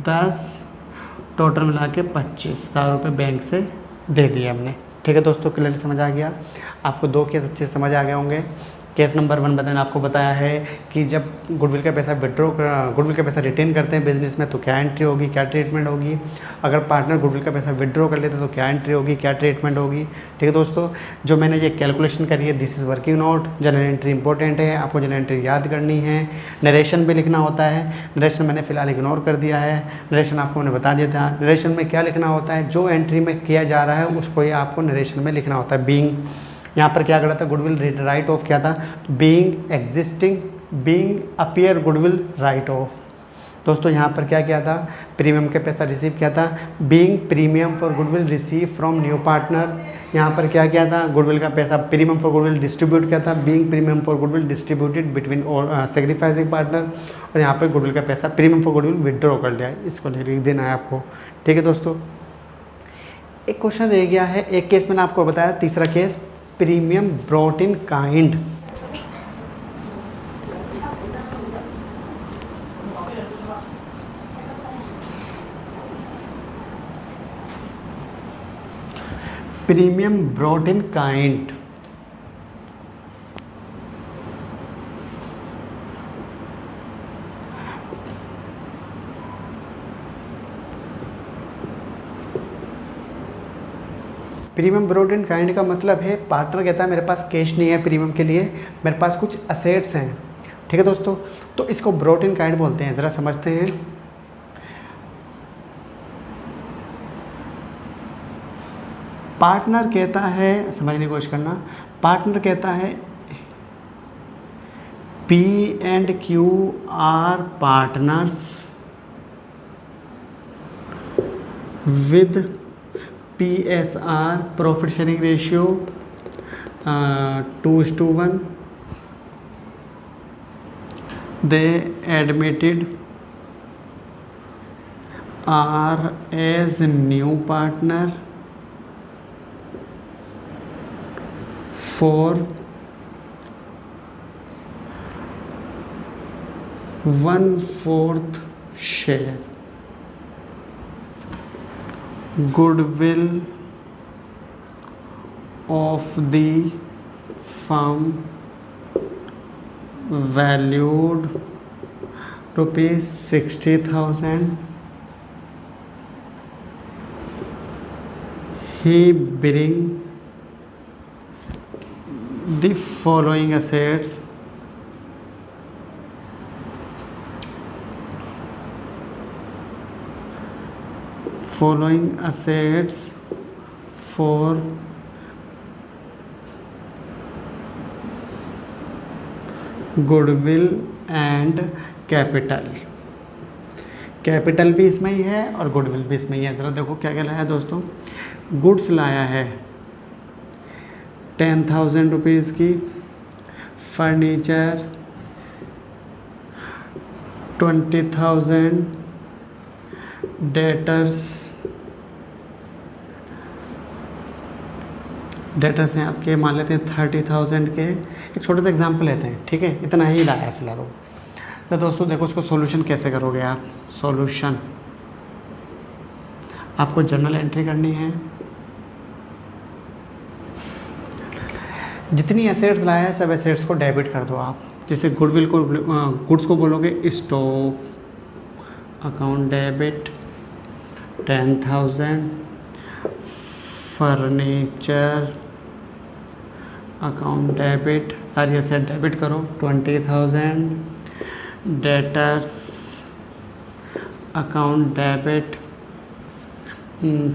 10, total मिला के 25,000 रुपये बैंक से दे दिए हमने। ठीक है दोस्तों, क्लियर समझ आ गया आपको? 2 केस अच्छे से समझ आ गए होंगे। केस नंबर 1 मैंने आपको बताया है कि जब गुडविल का पैसा गुडविल का पैसा रिटेन करते हैं बिजनेस में तो क्या एंट्री होगी, क्या ट्रीटमेंट होगी। अगर पार्टनर गुडविल का पैसा विड्रॉ कर लेते तो क्या एंट्री होगी, क्या ट्रीटमेंट होगी। ठीक है दोस्तों, जो मैंने ये कैलकुलेशन करी है this is working note. General entry important है, आपको जनरल एंट्री याद करनी है। नरेशन भी लिखना होता है, नरेशन मैंने फिलहाल इग्नोर कर दिया है। नरेशन आपको मैंने बता दिया था। नरेशन में क्या लिखना होता है, जो एंट्री में किया जा रहा है उसको ही आपको नरेशन में लिखना होता है। बीइंग, यहाँ पर क्या करा था, गुडविल राइट ऑफ किया था, being existing, being appear goodwill right of. दोस्तों यहाँ पर क्या किया था, प्रीमियम के पैसा रिसीव किया था, being premium for goodwill receive from new partner. यहाँ पर क्या किया था, गुडविल का पैसा प्रीमियम फॉर गुडविल डिस्ट्रीब्यूट किया था, being premium for goodwill distributed between sacrificing partner. और यहाँ पर गुडविल का पैसा प्रीमियम फॉर गुडविल विड्रॉ कर लिया, इसको लिख देना है आपको। ठीक है दोस्तों, एक क्वेश्चन रह गया है, एक केस मैंने आपको बताया, तीसरा case premium brought in kind. Premium brought in kind, premium brought in kind का मतलब है पार्टनर कहता है मेरे पास कैश नहीं है प्रीमियम के लिए, मेरे पास कुछ असेट्स हैं। ठीक है दोस्तों, तो इसको ब्रॉट इन काइंड बोलते हैं। ज़रा समझते हैं। पार्टनर कहता है, समझने की कोशिश करना, पार्टनर कहता है P and Q are partners with PSR profit sharing ratio 2:1। They admitted R as new partner for 1/4 share goodwill of the firm valued rupees 60,000. He bring the following assets for goodwill and capital। Capital भी इसमें ही है और goodwill भी इसमें ही है। ज़रा देखो क्या क्या लाया दोस्तों, गुड्स लाया है 10,000 रुपीज़ की, फर्नीचर 20,000, डेटर्स हैं आपके मान लेते हैं 30,000 के। एक छोटा सा एग्जांपल लेते हैं, ठीक है, इतना ही लाया है फिलहाल। तो दोस्तों देखो इसको सॉल्यूशन कैसे करोगे आप। सॉल्यूशन, आपको जर्नल एंट्री करनी है, जितनी एसेट्स लाया है सब एसेट्स को डेबिट कर दो आप। जैसे गुडविल को, गुड्स को बोलोगे stock account debit 10,000, furniture account debit, सारी एसेट डेबिट करो 20,000, डेटर्स अकाउंट डेबिट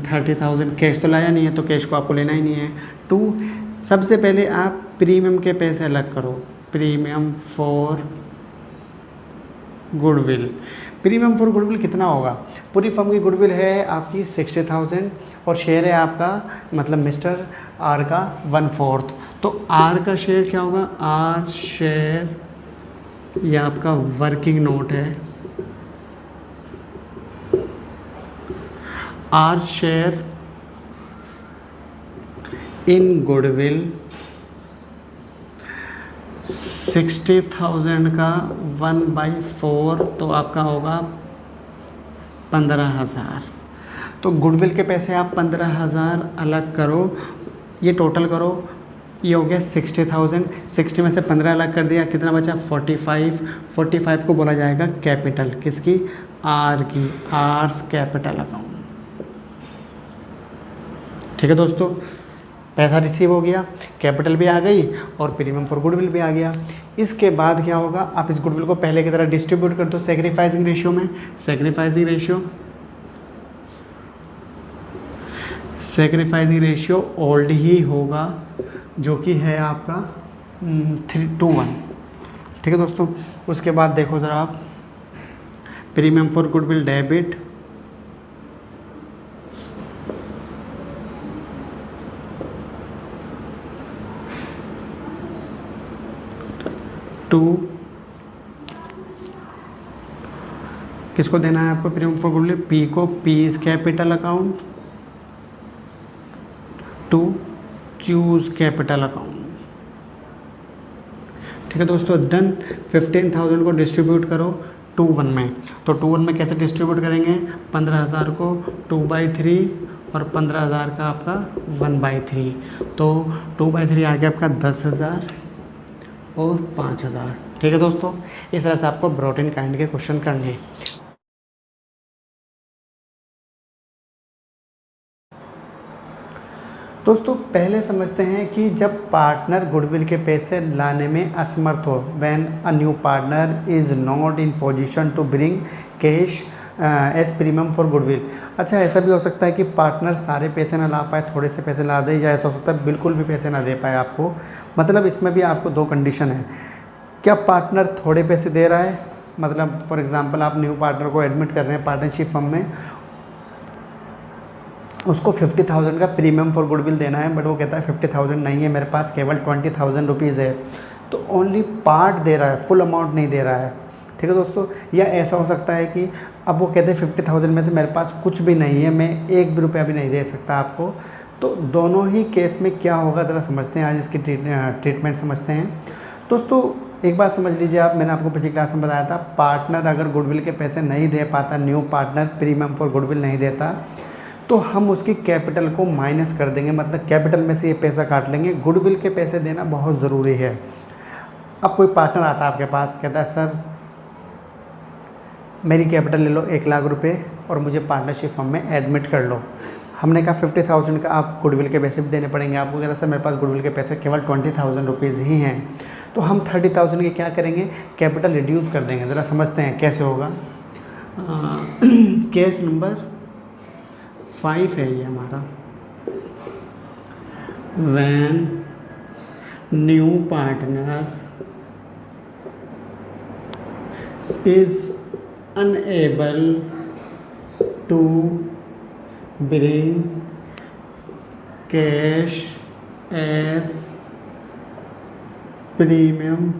30,000। कैश तो लाया नहीं है तो कैश को आपको लेना ही नहीं है। 2, सबसे पहले आप प्रीमियम के पैसे अलग करो, premium for goodwill. Premium for goodwill कितना होगा, पूरी फर्म की गुडविल है आपकी 60,000 और शेयर है आपका, मतलब मिस्टर आर का 1/4। तो आर का शेयर क्या होगा, आर शेयर, ये आपका वर्किंग नोट है, आर शेयर इन गुडविल 60,000 का 1/4 तो आपका होगा 15,000। तो गुडविल के पैसे आप 15,000 अलग करो, ये टोटल करो, ये हो गया 60,000। 60 में से 15 अलग कर दिया, कितना बचा 45। 45 को बोला जाएगा कैपिटल, किसकी, आर की, आर्स कैपिटल अकाउंट। ठीक है दोस्तों, पैसा रिसीव हो गया, कैपिटल भी आ गई और प्रीमियम फॉर गुडविल भी आ गया। इसके बाद क्या होगा, आप इस गुडविल को पहले की तरह डिस्ट्रीब्यूट कर दो सैक्रिफाइसिंग रेशियो में। सैक्रिफाइसिंग रेशियो ओल्ड ही होगा, जो कि है आपका 3:1। ठीक है दोस्तों, उसके बाद देखो ज़रा आप, प्रीमियम फॉर गुडविल डेबिट, किसको देना है आपको प्रीमियम फॉर गुडविल, पी को, P's capital account, to Q's capital account. ठीक है दोस्तों, डन। 15,000 को डिस्ट्रीब्यूट करो 2:1 में। तो 2:1 में कैसे डिस्ट्रीब्यूट करेंगे, 15,000 को 2/3 और 15,000 का आपका 1/3। तो 2/3 आ गया आपका 10,000 और 5,000। ठीक है दोस्तों, इस तरह से आपको ब्रॉट इन काइंड के क्वेश्चन करने हैं। दोस्तों पहले समझते हैं कि जब पार्टनर गुडविल के पैसे लाने में असमर्थ हो, when a new partner is not in position to bring cash as premium for goodwill. अच्छा, ऐसा भी हो सकता है कि पार्टनर सारे पैसे ना ला पाए, थोड़े से पैसे ला दे, या ऐसा हो सकता है बिल्कुल भी पैसे ना दे पाए आपको। मतलब इसमें भी आपको दो कंडीशन है, क्या पार्टनर थोड़े पैसे दे रहा है, मतलब फॉर एग्जांपल आप न्यू पार्टनर को एडमिट कर रहे हैं पार्टनरशिप फर्म में, उसको 50,000 का प्रीमियम फॉर गुडविल देना है, बट वो कहता है 50,000 नहीं है मेरे पास, केवल 20,000 रुपीज़ है, तो ओनली पार्ट दे रहा है, फुल अमाउंट नहीं दे रहा है। ठीक है दोस्तों, या ऐसा हो सकता है कि अब वो कहते हैं 50,000 में से मेरे पास कुछ भी नहीं है, मैं 1 भी रुपया भी नहीं दे सकता आपको। तो दोनों ही केस में क्या होगा ज़रा समझते हैं, आज इसकी ट्रीटमेंट समझते हैं। दोस्तों एक बात समझ लीजिए आप, मैंने आपको पिछली क्लास में बताया था, पार्टनर अगर गुडविल के पैसे नहीं दे पाता, new partner premium for goodwill नहीं देता, तो हम उसकी कैपिटल को माइनस कर देंगे, मतलब कैपिटल में से ये पैसा काट लेंगे। गुडविल के पैसे देना बहुत ज़रूरी है। अब कोई पार्टनर आता है आपके पास, कहता है सर मेरी कैपिटल ले लो 1 लाख रुपए और मुझे पार्टनरशिप फर्म में एडमिट कर लो। हमने कहा 50,000 का आप गुडविल के पैसे भी देने पड़ेंगे आपको। कहता है सर मेरे पास गुडविल के पैसे केवल 20,000 रुपीज़ ही हैं। तो हम 30,000 के क्या करेंगे, कैपिटल रिड्यूस कर देंगे। ज़रा समझते हैं कैसे होगा। केस नंबर 5 है ये हमारा। When new partner is unable to bring cash as premium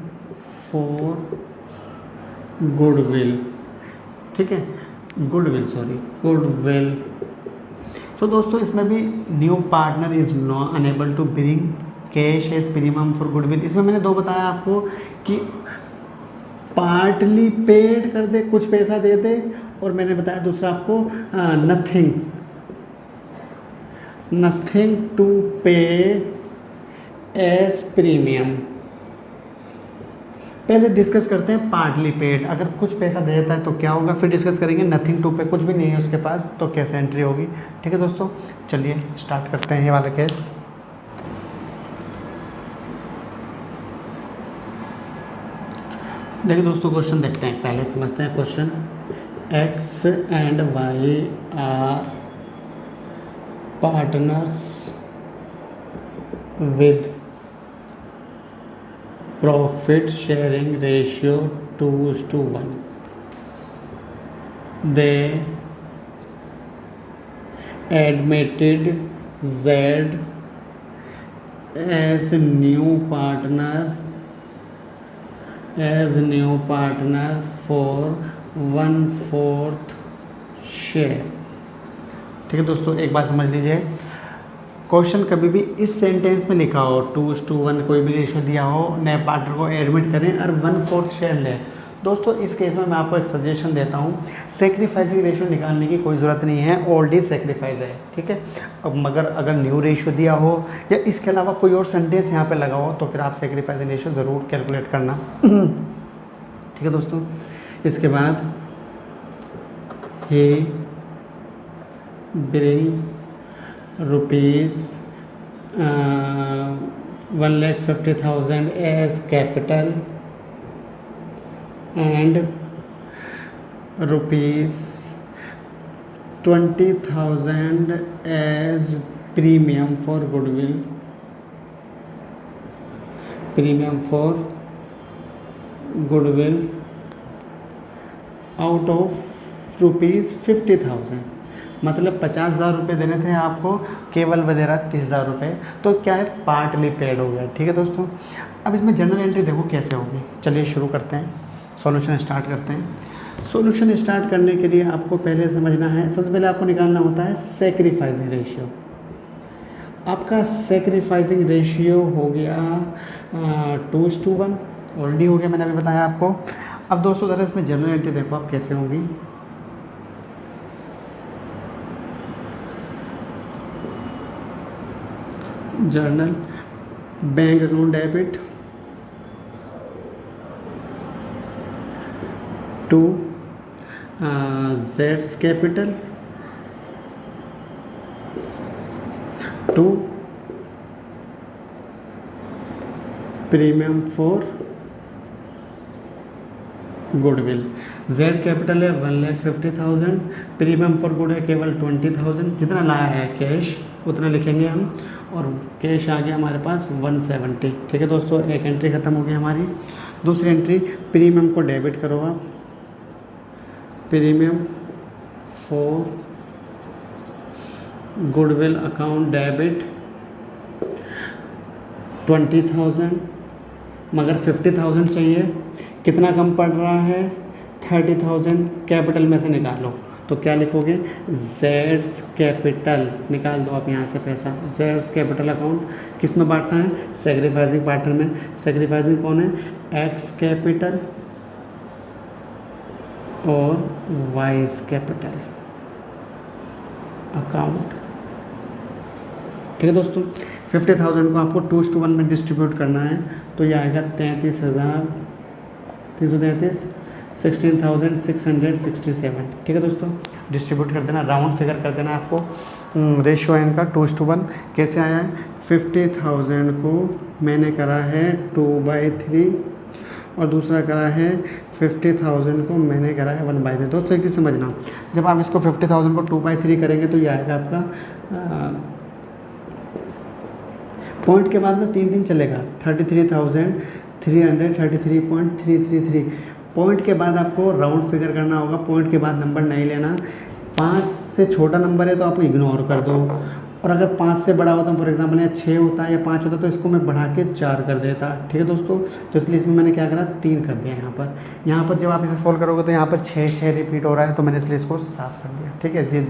for goodwill. ठीक है, गुडविल। सो दोस्तों इसमें भी new partner is not unable to bring cash as premium for goodwill. इसमें मैंने दो बताया आपको कि पार्टली पेड कर दे, कुछ पैसा दे दे, और मैंने बताया दूसरा आपको नथिंग टू पे एज प्रीमियम। पहले डिस्कस करते हैं पार्टली पेड। अगर कुछ पैसा दे देता है तो क्या होगा, फिर डिस्कस करेंगे नथिंग टू पे, कुछ भी नहीं है उसके पास तो कैसे एंट्री होगी। ठीक है दोस्तों, चलिए स्टार्ट करते हैं ये वाला केस। देखिए दोस्तों क्वेश्चन देखते हैं, पहले समझते हैं question. X and Y are partners with profit sharing ratio 2:1. They admitted Z as new partner for 1/4 share. ठीक है दोस्तों, एक बात समझ लीजिए, क्वेश्चन कभी भी इस सेंटेंस में लिखा हो 2:1 कोई भी रेशियो दिया हो, नए पार्टनर को एडमिट करें और 1/4 शेयर लें। दोस्तों इस केस में मैं आपको एक सजेशन देता हूँ, सेक्रीफाइसिंग रेशियो निकालने की कोई ज़रूरत नहीं है, ऑलरेडी सेक्रीफाइस है, ठीक है। अब मगर अगर न्यू रेशियो दिया हो या इसके अलावा कोई और सेंटेंस यहाँ पे लगा हो तो फिर आप सेक्रीफाइसिंग रेशियो ज़रूर कैलकुलेट करना, ठीक है दोस्तों। इसके बाद he bring rupees 1,50,000 as capital and rupees 20,000 as premium for goodwill, out of ₹50,000, मतलब 50,000 रुपये देने थे आपको, केवल वगैरह 30,000 रुपये, तो क्या है पार्टली पेड हो गया, ठीक है दोस्तों। अब इसमें जनरल एंट्री देखो कैसे होगी, चलिए शुरू करते हैं, सॉल्यूशन स्टार्ट करते हैं। सॉल्यूशन स्टार्ट करने के लिए आपको पहले समझना है, सबसे पहले आपको निकालना होता है सेक्रीफाइसिंग रेशियो। आपका सेक्रीफाइसिंग रेशियो हो गया 2:1, ऑलरेडी हो गया, मैंने अभी बताया आपको। अब दोस्तों ज़रा इसमें जनरल एंट्री देखो आप कैसे होगी। Journal bank account debit to जेड्स capital to premium for goodwill. Z capital है 1,50,000, प्रीमियम फॉर गुड है केवल 20,000, जितना लाया है कैश उतना लिखेंगे हम, और कैश आ गया हमारे पास 170, ठीक है दोस्तों। एक एंट्री ख़त्म हो गई हमारी। दूसरी एंट्री प्रीमियम को डेबिट करो आप, premium for goodwill account debit 20,000, मगर 50,000 चाहिए, कितना कम पड़ रहा है 30,000, कैपिटल में से निकालो, तो क्या लिखोगे जेड्स कैपिटल, निकाल दो आप यहाँ से पैसा। जेड्स कैपिटल अकाउंट किस में बांटना है, सेक्रीफाइसिंग पार्टनर में। सेक्रीफाइसिंग कौन है, एक्स कैपिटल और वाइस कैपिटल अकाउंट, ठीक है दोस्तों। 50,000 को आपको 2:1 में डिस्ट्रीब्यूट करना है, तो ये आएगा 33,333, 16,667, ठीक है दोस्तों। डिस्ट्रीब्यूट कर देना, राउंड फिगर कर देना आपको। रेशियो है इनका 2:1, कैसे आया है 50,000 को मैंने करा है 2/3 और दूसरा करा है 50,000 को मैंने करा है 1/3। दोस्तों एक चीज़ समझना, जब आप इसको 50,000 को 2/3 करेंगे तो ये आएगा आपका पॉइंट के बाद में 3 चलेगा, 33,333.333। पॉइंट के बाद आपको राउंड फिगर करना होगा, पॉइंट के बाद नंबर नहीं लेना। 5 से छोटा नंबर है तो आप इग्नोर कर दो, और अगर 5 से बड़ा होता, फॉर एग्जांपल यहाँ 6 होता है या 5 होता तो इसको मैं बढ़ा के 4 कर देता, ठीक है दोस्तों। तो इसलिए इसमें मैंने क्या करा 3 कर दिया। यहाँ पर जब आप इसे सॉल्व करोगे तो यहाँ पर 6 रिपीट हो रहा है, तो मैंने इसलिए इसको 7 कर दिया, ठीक है।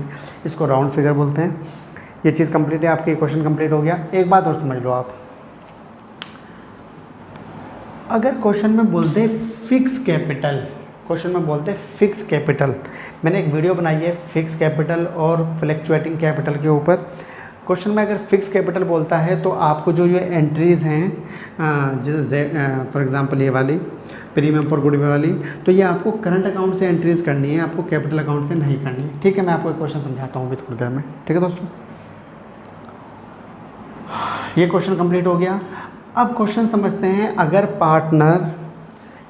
इसको राउंड फिगर बोलते हैं। ये चीज़ कंप्लीट है, आपकी क्वेश्चन कंप्लीट हो गया। एक बात और समझ लो आप, अगर क्वेश्चन में बोलते फिक्स कैपिटल, मैंने एक वीडियो बनाई है फिक्स कैपिटल और फ्लक्चुएटिंग कैपिटल के ऊपर। क्वेश्चन में अगर फिक्स कैपिटल बोलता है तो आपको जो ये एंट्रीज़ हैं, जैसे फॉर एग्जांपल ये वाली प्रीमियम फॉर गुडविल वाली, तो ये आपको करंट अकाउंट से एंट्रीज़ करनी है, आपको कैपिटल अकाउंट से नहीं करनी है, ठीक है। मैं आपको एक क्वेश्चन समझाता हूँ अभी थोड़ी देर में, ठीक है दोस्तों। ये क्वेश्चन कंप्लीट हो गया। अब क्वेश्चन समझते हैं, अगर partner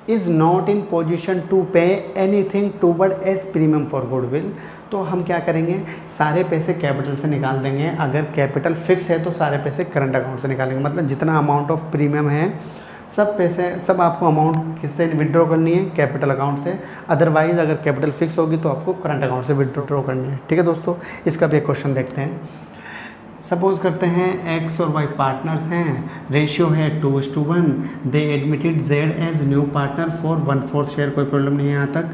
is not in position to pay anything toward as premium for goodwill, तो हम क्या करेंगे, सारे पैसे कैपिटल से निकाल देंगे। अगर कैपिटल फिक्स है तो सारे पैसे करंट अकाउंट से निकालेंगे, मतलब जितना अमाउंट ऑफ प्रीमियम है सब पैसे, सब आपको अमाउंट किससे विड्रॉ करनी है, कैपिटल अकाउंट से। अदरवाइज़ अगर कैपिटल फिक्स होगी तो आपको करंट अकाउंट से विड्रॉ करनी है, ठीक है दोस्तों। इसका भी एक क्वेश्चन देखते हैं। सपोज करते हैं एक्स और वाई पार्टनर्स हैं, रेशियो है 2:1, they admitted Z as new partner for 1/4 share, कोई प्रॉब्लम नहीं है यहाँ तक।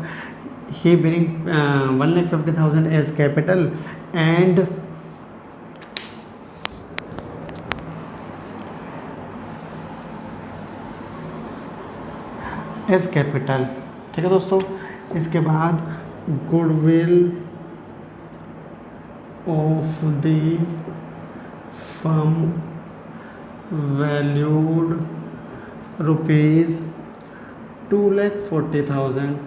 He bring 1,50,000 as capital and as capital. ठीक है दोस्तों, इसके बाद goodwill of the firm valued ₹2,40,000,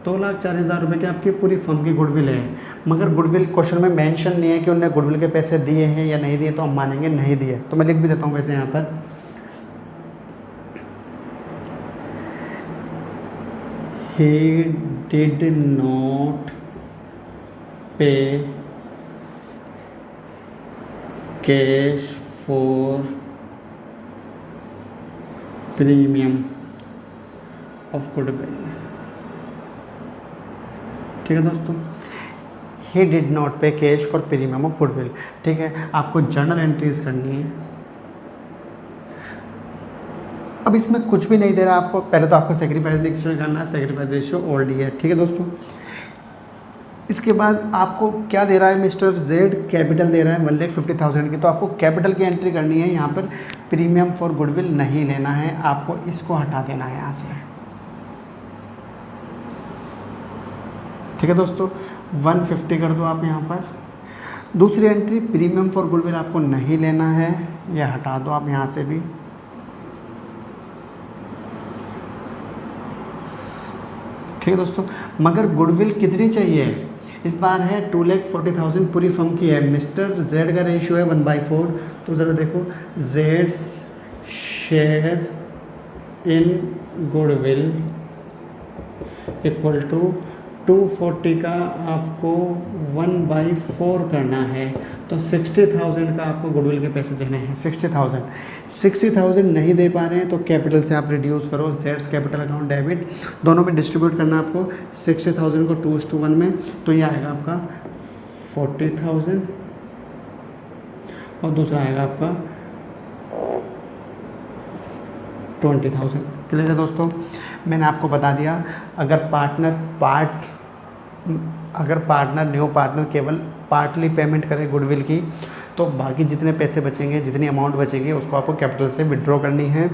2,40,000 रुपये की आपकी पूरी फर्म की गुडविल है। मगर गुडविल क्वेश्चन में मेंशन नहीं है कि उन्होंने गुडविल के पैसे दिए हैं या नहीं दिए, तो हम मानेंगे नहीं दिए। तो मैं लिख भी देता हूँ वैसे यहाँ पर, he did not pay cash for premium of goodwill। ठीक है दोस्तों, he did not pay cash for premium of goodwill। ठीक है, आपको जर्नल एंट्रीज करनी है। अब इसमें कुछ भी नहीं दे रहा आपको, पहले तो आपको सेक्रीफाइस रेशियो निकालना है, सेक्रीफाइस रेशियो ओल्ड है। ठीक है दोस्तों, इसके बाद आपको क्या दे रहा है, मिस्टर जेड कैपिटल दे रहा है 1,50,000 की, तो आपको कैपिटल की एंट्री करनी है। यहाँ पर प्रीमियम फॉर गुडविल नहीं लेना है, आपको इसको हटा देना है यहाँ से। ठीक है दोस्तों, 150 कर दो आप यहाँ पर। दूसरी एंट्री प्रीमियम फॉर गुडविल आपको नहीं लेना है, यह हटा दो आप यहाँ से भी। ठीक है दोस्तों, मगर गुडविल कितनी चाहिए इस बार है 2,40,000 पूरी फर्म की है। मिस्टर जेड का रेशियो है 1/4, तो ज़रा देखो, Z share in goodwill equal to 240 का आपको 1/4 करना है, तो 60,000 का आपको गुडविल के पैसे देने हैं। 60,000 नहीं दे पा रहे हैं तो कैपिटल से आप रिड्यूस करो, जेड्स कैपिटल अकाउंट डेबिट, दोनों में डिस्ट्रीब्यूट करना आपको 60,000 को 2:1 में, तो ये आएगा आपका 40,000 और दूसरा आएगा आपका 20,000। क्लियर है दोस्तों, मैंने आपको बता दिया, अगर पार्टनर न्यू पार्टनर केवल पार्टली पेमेंट करे गुडविल की, तो बाकी जितने पैसे बचेंगे, जितनी अमाउंट बचेगी, उसको आपको कैपिटल से विड्रॉ करनी है।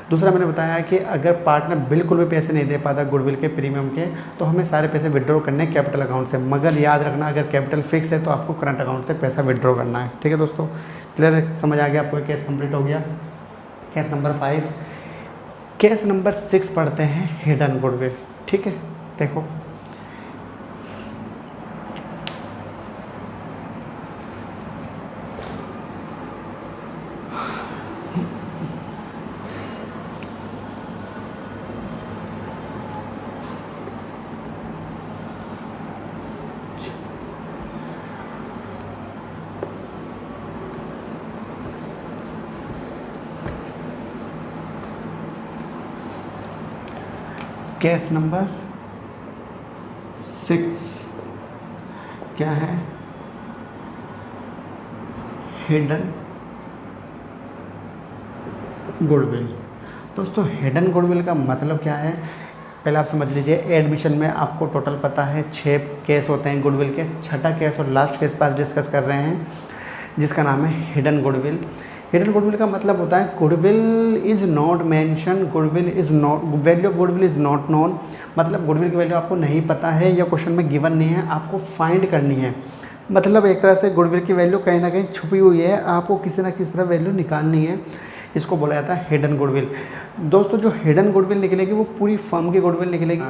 दूसरा मैंने बताया कि अगर पार्टनर बिल्कुल भी पैसे नहीं दे पाता गुडविल के प्रीमियम के, तो हमें सारे पैसे विड्रॉ करने हैं कैपिटल अकाउंट से। मगर याद रखना, अगर कैपिटल फिक्स है तो आपको करंट अकाउंट से पैसा विड्रॉ करना है। ठीक है दोस्तों, क्लियर है, समझ आ गया आपको, केस कंप्लीट हो गया। Case number 5। केस नंबर 6 पढ़ते हैं, हिडन गुडविल। ठीक है, देखो केस नंबर 6 क्या है, हिडन गुडविल। दोस्तों हिडन गुडविल का मतलब क्या है, पहले आप समझ लीजिए। एडमिशन में आपको टोटल पता है 6 केस होते हैं गुडविल के, छठा केस और लास्ट केस पर डिस्कस कर रहे हैं, जिसका नाम है हिडन गुडविल। हिडन गुडविल का मतलब होता है goodwill is not mention, goodwill is not, value of goodwill is not known, मतलब गुडविल की वैल्यू आपको नहीं पता है या क्वेश्चन में गिवन नहीं है, आपको फाइंड करनी है। मतलब एक तरह से गुडविल की वैल्यू कहीं ना कहीं छुपी हुई है, आपको किसी ना किसी तरह वैल्यू निकालनी है, इसको बोला जाता है हिडन गुडविल। दोस्तों जो हिडन गुडविल निकलेगी वो पूरी फर्म की गुडविल निकलेगी।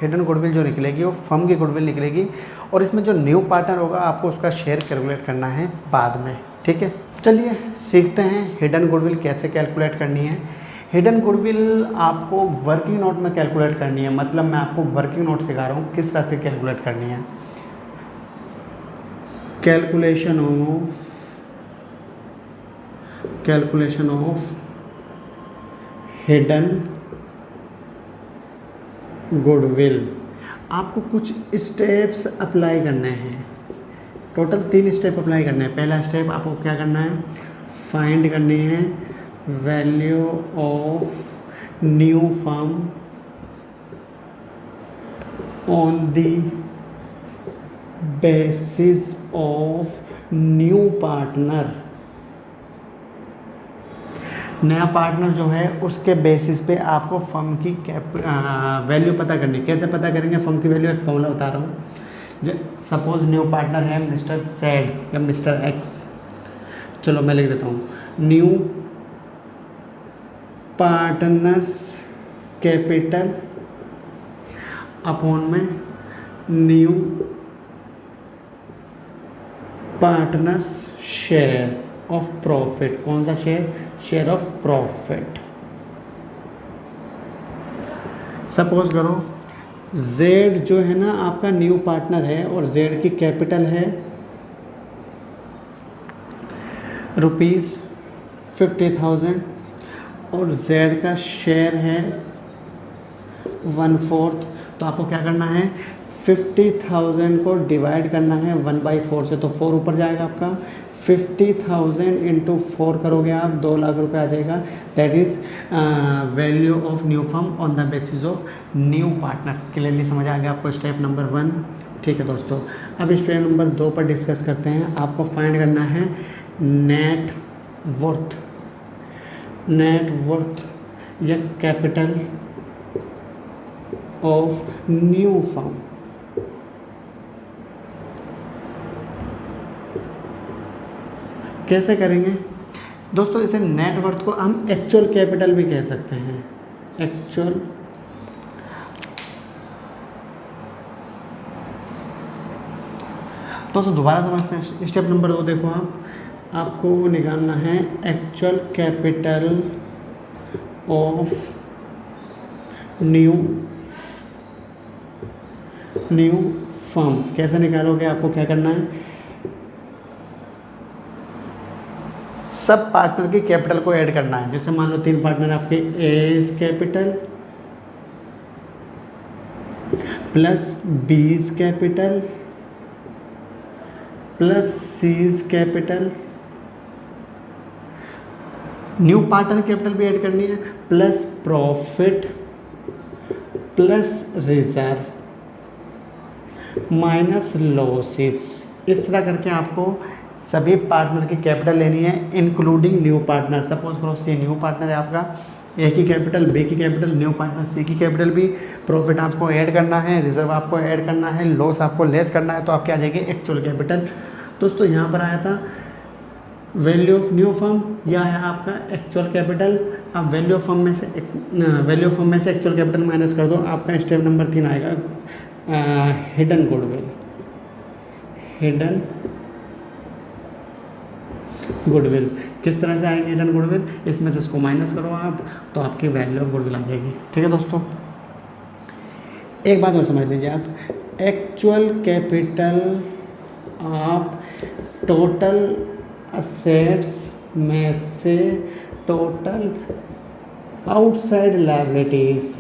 हिडन गुडविल जो निकलेगी वो फर्म की गुडविल निकलेगी, और इसमें जो न्यू पार्टनर होगा आपको उसका शेयर कैलकुलेट करना है बाद में। ठीक है, चलिए सीखते हैं हिडन गुडविल कैसे कैलकुलेट करनी है। हिडन गुडविल आपको वर्किंग नोट में कैलकुलेट करनी है, मतलब मैं आपको वर्किंग नोट सिखा रहा हूँ किस तरह से कैलकुलेट करनी है। कैलकुलेशन ऑफ हिडन गुडविल, आपको कुछ स्टेप्स अप्लाई करने हैं, टोटल 3 स्टेप अप्लाई करने हैं। पहला स्टेप आपको क्या करना है, फाइंड करनी है value of new firm on the basis of new partner. नया पार्टनर जो है उसके बेसिस पे आपको फर्म की वैल्यू पता करनी है। कैसे पता करेंगे फर्म की वैल्यू? एक फॉर्मूला बता रहा हूँ। सपोज न्यू पार्टनर है मिस्टर सेड या मिस्टर एक्स। चलो मैं लिख देता हूँ, न्यू पार्टनर्स कैपिटल अपॉन में new partners share of profit. कौन सा share? Share of profit. Suppose करो Z जो है ना आपका न्यू पार्टनर है और Z की कैपिटल है ₹50,000 और Z का शेयर है 1/4। तो आपको क्या करना है? 50,000 को डिवाइड करना है 1/4 से, तो 4 ऊपर जाएगा आपका। 50,000 इंटू 4 करोगे आप, 2 लाख रुपए आ जाएगा। That is value of new firm on the basis of new partner. Clearly समझ आ गया आपको स्टेप नंबर 1? ठीक है दोस्तों, अब स्टेप नंबर 2 पर डिस्कस करते हैं। आपको फाइंड करना है नेट वर्थ। नेट वर्थ या कैपिटल ऑफ न्यू फर्म। कैसे करेंगे दोस्तों? इसे नेटवर्थ को हम एक्चुअल कैपिटल भी कह सकते हैं। एक्चुअल दोस्तों दोबारा समझते हैं। स्टेप नंबर 2 देखो, आपको निकालना है actual capital of new firm. कैसे निकालोगे? आपको क्या करना है? सब पार्टनर की कैपिटल को ऐड करना है। जैसे मान लो 3 पार्टनर आपके, A's capital plus B's capital plus C's capital, new partner capital भी ऐड करनी है, plus profit plus reserve minus losses. इस तरह करके आपको सभी पार्टनर की कैपिटल लेनी है इंक्लूडिंग न्यू पार्टनर। सपोज करो सी न्यू पार्टनर है आपका, ए की कैपिटल, बी की कैपिटल, न्यू पार्टनर सी की कैपिटल भी, प्रॉफिट आपको ऐड करना है, रिजर्व आपको ऐड करना है, लॉस आपको लेस करना है, तो आपके आ जाएगी एक्चुअल कैपिटल। दोस्तों यहाँ पर आया था वैल्यू ऑफ न्यू फर्म, यह है आपका एक्चुअल कैपिटल। अब वैल्यू ऑफ फर्म में से एक्चुअल कैपिटल माइनस कर दो, आपका स्टेप नंबर 3 आएगा हिडन गुडविल। हिडन गुडविल किस तरह से आएंगे? हिडन गुडविल, इसमें से इसको माइनस करो आप, तो आपकी वैल्यू ऑफ गुडविल आ जाएगी। ठीक है दोस्तों, एक बात और समझ लीजिए आप, एक्चुअल कैपिटल आप टोटल असेट्स में से टोटल आउटसाइड लायबिलिटीज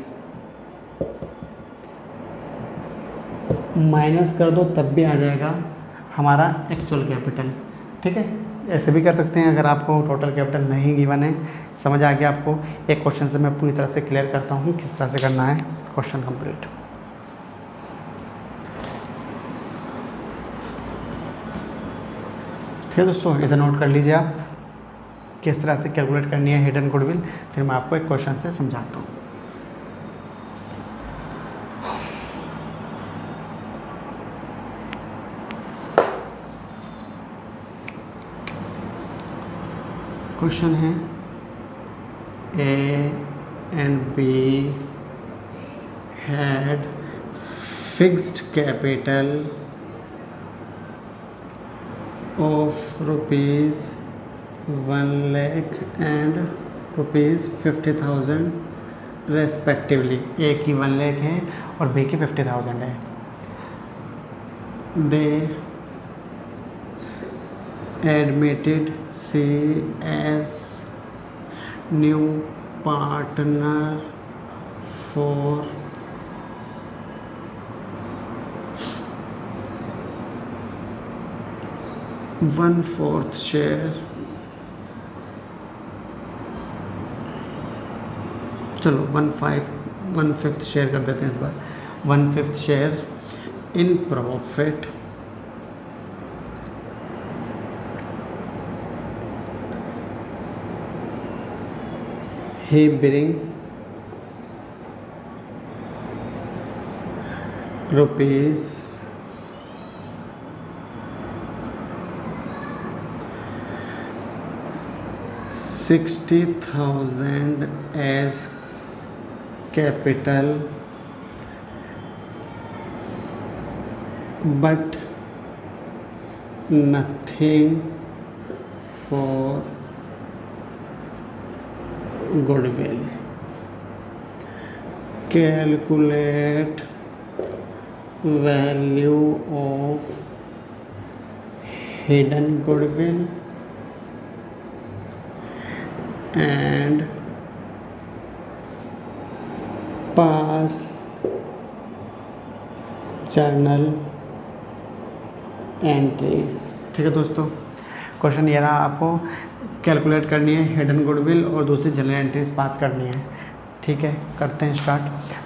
माइनस कर दो, तब भी आ जाएगा हमारा एक्चुअल कैपिटल। ठीक है, ऐसे भी कर सकते हैं अगर आपको टोटल कैपिटल नहीं गिवन है। समझ आ गया आपको? एक क्वेश्चन से मैं पूरी तरह से क्लियर करता हूँ किस तरह से करना है क्वेश्चन कंप्लीट। ठीक है दोस्तों, इसे नोट कर लीजिए आप किस तरह से कैलकुलेट करनी है हिडन गुडविल, फिर मैं आपको एक क्वेश्चन से समझाता हूँ। क्वेश्चन है A and B had fixed capital of ₹1 lakh and ₹50,000 respectively. A की 1 लाख है और बी की 50,000 है। दे admitted C as new partner for one-fourth share, चलो 1/5 शेयर कर देते हैं इस बार, 1/5 share in profit he bring rupees 60,000 as capital, but nothing for goodwill. Calculate value of hidden goodwill and pass journal entries. ठीक है दोस्तों, क्वेश्चन ये रहा, आपको कैलकुलेट करनी है हिडन गुडविल और दूसरी जनरल एंट्रीज पास करनी है। ठीक है, करते हैं स्टार्ट।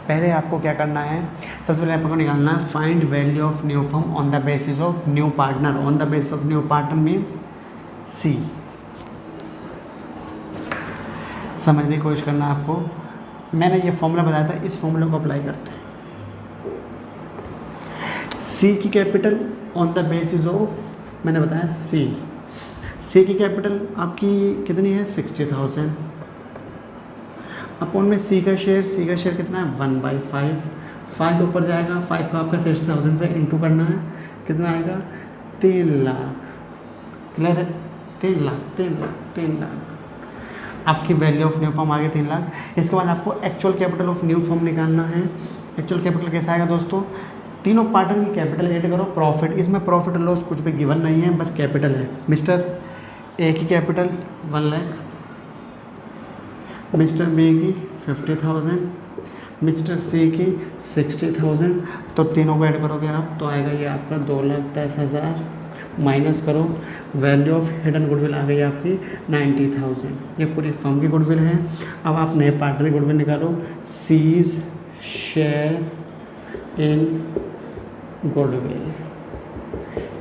पहले आपको क्या करना है, सबसे पहले आपको निकालना है find value of new firm on the basis of new partner. On the basis of new partner means C. समझने की कोशिश करना आपको, मैंने ये फॉर्मूला बताया था, इस फॉर्मूला को अप्लाई करते हैं। सी की capital on the basis of, मैंने बताया सी की कैपिटल आपकी कितनी है 60,000, अपॉन में सी का शेयर कितना है 1/5, 5 ऊपर जाएगा, 5 का आपका 60,000 से इंटू करना है, कितना आएगा 3 लाख। क्लियर है, 3 लाख आपकी वैल्यू ऑफ न्यू फॉर्म आ गई 3 लाख। इसके बाद आपको actual capital of new form निकालना है। एक्चुअल कैपिटल कैसा आएगा दोस्तों, तीनों पार्टनर की कैपिटल ऐड करो, प्रॉफिट, इसमें प्रॉफिट एंड लॉस कुछ भी गिवन नहीं है, बस कैपिटल है। मिस्टर ए की कैपिटल 1 लाख, मिस्टर बी की 50,000, मिस्टर सी की 60,000, तो तीनों को ऐड करोगे आप तो आएगा ये आपका 2,10,000, माइनस करो वैल्यू ऑफ हिडन गुडविल आ गई आपकी 90,000। ये पूरी फर्म की गुडविल है। अब आप नए पार्टनर की गुडविल निकालो, सीज शेयर इन गुडविल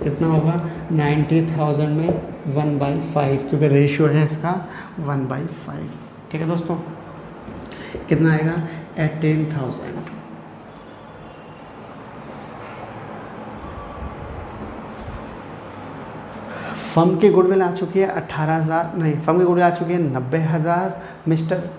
कितना होगा 90,000 में 1/5, क्योंकि रेशियो है इसका 1/5। ठीक है दोस्तों, कितना आएगा 18,000। फर्म की गुडविल आ चुकी है 18,000, नहीं फर्म की गुडविल आ चुकी है 90,000, मिस्टर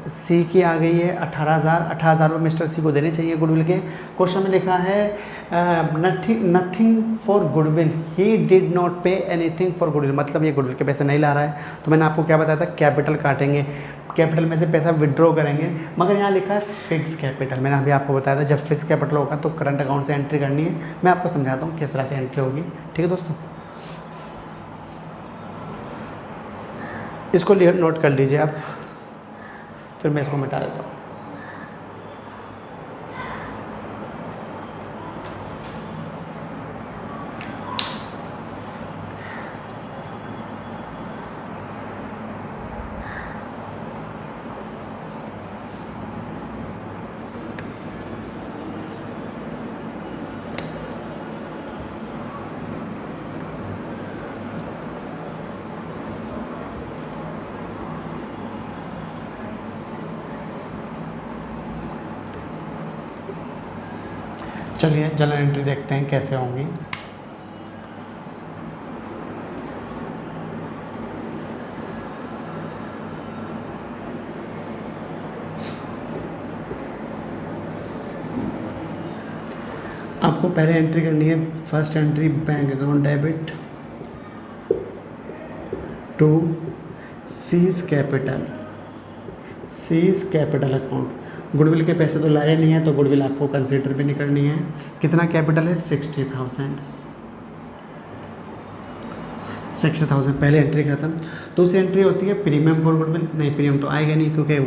सी की आ गई है 18,000। 18,000 रुपये मिस्टर सी को देने चाहिए गुडविल के। क्वेश्चन में लिखा है nothing for goodwill, he did not pay anything for goodwill, मतलब ये गुडविल के पैसे नहीं ला रहा है। तो मैंने आपको क्या बताया था, कैपिटल काटेंगे, कैपिटल में से पैसा विड्रॉ करेंगे, मगर यहाँ लिखा है फिक्स कैपिटल। मैंने अभी आपको बताया था जब फिक्स कैपिटल होगा तो करंट अकाउंट से एंट्री करनी है। मैं आपको समझाता हूँ किस तरह से एंट्री होगी। ठीक है दोस्तों, इसको नोट कर लीजिए आप, फिर मैं इसको मिटा देता हूँ। चलिए जनरल एंट्री देखते हैं कैसे होंगी। आपको पहले एंट्री करनी है, first entry bank account debit to C's capital account. Goodwill के पैसे तो लाए नहीं है तो गुडविल आपको कंसीडर भी नहीं करनी है। कितना कैपिटल है 60,000 पहले एंट्री खत्म। दूसरी एंट्री होती है प्रीमियम फॉर गुडविल, नहीं प्रीमियम तो आएगा नहीं क्योंकि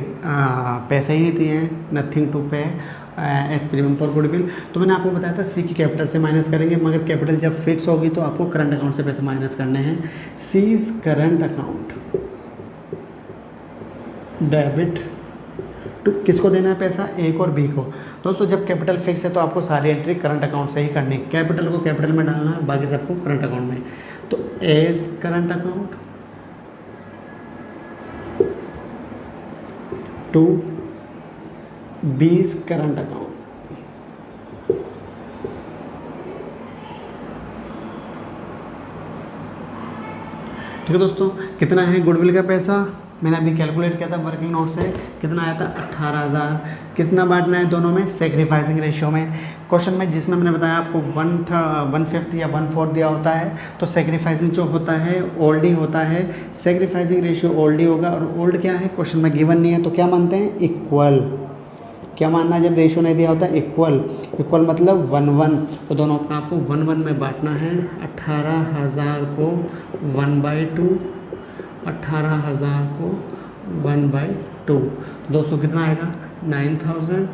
पैसे ही नहीं दिए हैं, नथिंग टू पे एज प्रीमियम फॉर गुडविल। तो मैंने आपको बताया था सी की कैपिटल से माइनस करेंगे, मगर कैपिटल जब फिक्स होगी तो आपको करंट अकाउंट से पैसे माइनस करने हैं। C's current account debit to, किसको देना है पैसा, ए को और बी को। दोस्तों जब कैपिटल फिक्स है तो आपको सारी एंट्री करंट अकाउंट से ही करनी है, कैपिटल को कैपिटल में डालना है, बाकी सबको करंट अकाउंट में। तो A's current account to 20 current account. ठीक है दोस्तों, कितना है गुडविल का पैसा, मैंने अभी कैलकुलेट किया था वर्किंग नोट से, कितना आया था 18,000। कितना बांटना है दोनों में, सेक्रीफाइसिंग रेशियो में। क्वेश्चन में जिसमें मैंने बताया आपको 1/5 या 1/4 दिया होता है, तो सेक्रीफाइसिंग जो होता है ओल्ड ही होता है, सेक्रीफाइसिंग रेशियो ओल्ड ही होगा। और ओल्ड क्या है, क्वेश्चन में गिवन नहीं है, तो क्या मानते हैं, इक्वल। क्या मानना है जब रेशियो नहीं दिया होता, इक्वल। इक्वल मतलब 1:1, तो दोनों का आपको 1:1 में बांटना है। 18,000 को 1/2, 18,000 को 1/2, दोस्तों कितना आएगा, 9,000,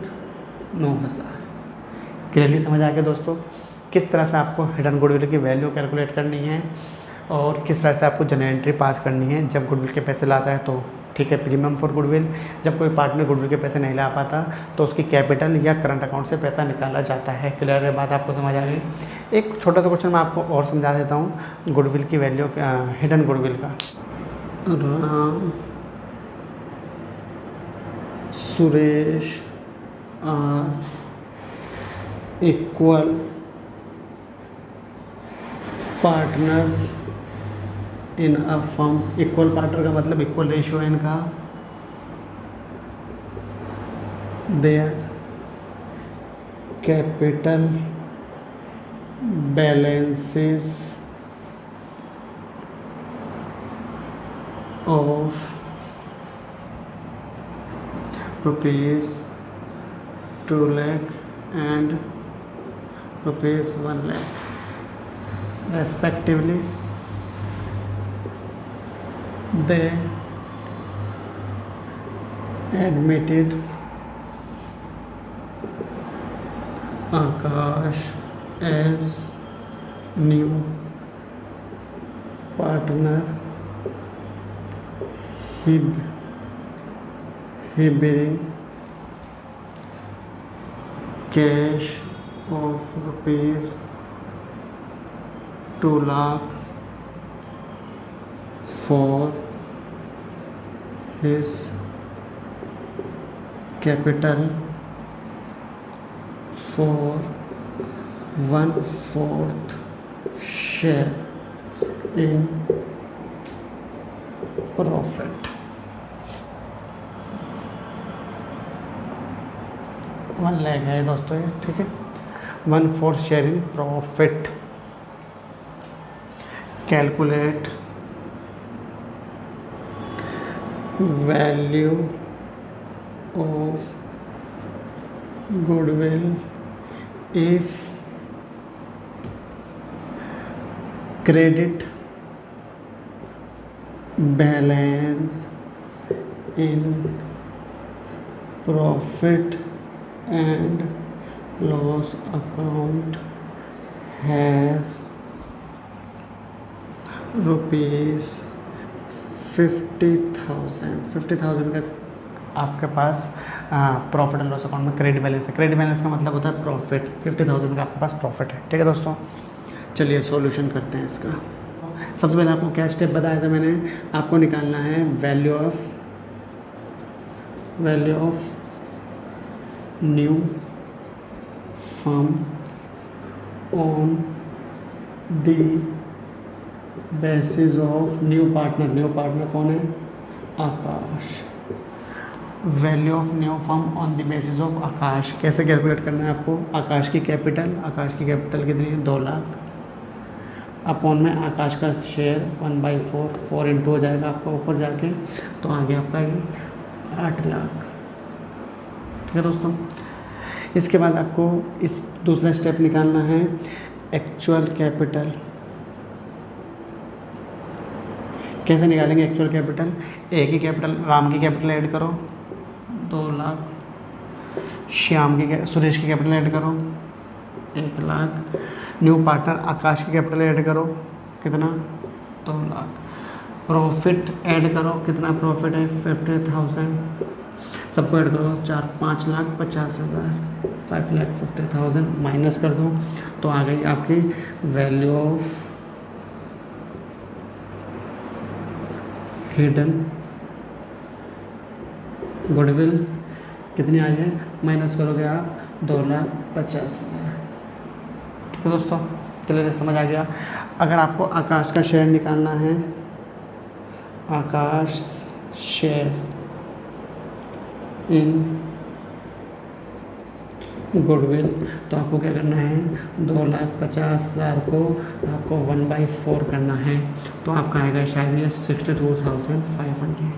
9,000। क्लियरली समझ आ गया दोस्तों, किस तरह से आपको हिडन गुडविल की वैल्यू कैलकुलेट करनी है और किस तरह से आपको जनरल एंट्री पास करनी है जब गुडविल के पैसे लाता है तो। ठीक है, प्रीमियम फॉर गुडविल, जब कोई पार्टनर गुडविल के पैसे नहीं ला पाता तो उसकी कैपिटल या करंट अकाउंट से पैसा निकाला जाता है। क्लियर है बात, आपको समझ आ गई। एक छोटा सा क्वेश्चन मैं आपको और समझा देता हूँ गुडविल की वैल्यू, हिडन गुडविल का। Ram Suresh are equal partners in a firm. Equal partner का मतलब इक्वल रेशियो है इनका। Their capital balances of rupees 2 lakh and rupees 1 lakh respectively. They admitted Akash as new partner. He bring cash of rupees 2 lakh for his capital for 1/4 share in profit। 1 lakh है दोस्तों ये, ठीक है, 1/4 share in profit. Calculate value of goodwill if credit balance in profit and loss account has ₹50,000। 50,000 का आपके पास profit and loss account में credit balance है। Credit balance का मतलब होता है प्रॉफिट। 50,000 का आपके पास प्रॉफिट है। ठीक है दोस्तों, चलिए सॉल्यूशन करते हैं इसका। सबसे पहले आपको क्या स्टेप बताया था मैंने, आपको निकालना है value of new firm on the basis of new partner. New partner कौन है, Akash. Value of new firm on the basis of Akash. कैसे कैलकुलेट करना है आपको, आकाश की कैपिटल कितनी है, 2 लाख, अपॉन में आकाश का शेयर 1/4, 4 इंटू हो जाएगा आपका ऊपर जाके, तो आगे आपका ये 8 लाख। ठीक है दोस्तों, इसके बाद आपको इस दूसरा स्टेप निकालना है एक्चुअल कैपिटल। कैसे निकालेंगे एक्चुअल कैपिटल, एक ही कैपिटल, राम की कैपिटल ऐड करो 2 लाख, सुरेश की कैपिटल ऐड करो 1 लाख, न्यू पार्टनर आकाश की कैपिटल ऐड करो कितना, 2 लाख, प्रॉफिट ऐड करो, कितना प्रॉफिट है 50,000, सबको ऐड करो 5,50,000, 5,50,000 माइनस कर दो, तो आ गई आपकी वैल्यू ऑफ हिडन गुडविल कितनी आई है, माइनस करोगे आप 2,50,000। ठीक है दोस्तों, क्लियर समझ आ गया। अगर आपको आकाश का शेयर निकालना है, आकाश शेयर इन गुडविल, तो आपको क्या करना है, 2,50,000 को आपको 1/4 करना है, तो आपका आएगा शायद ये 62,500।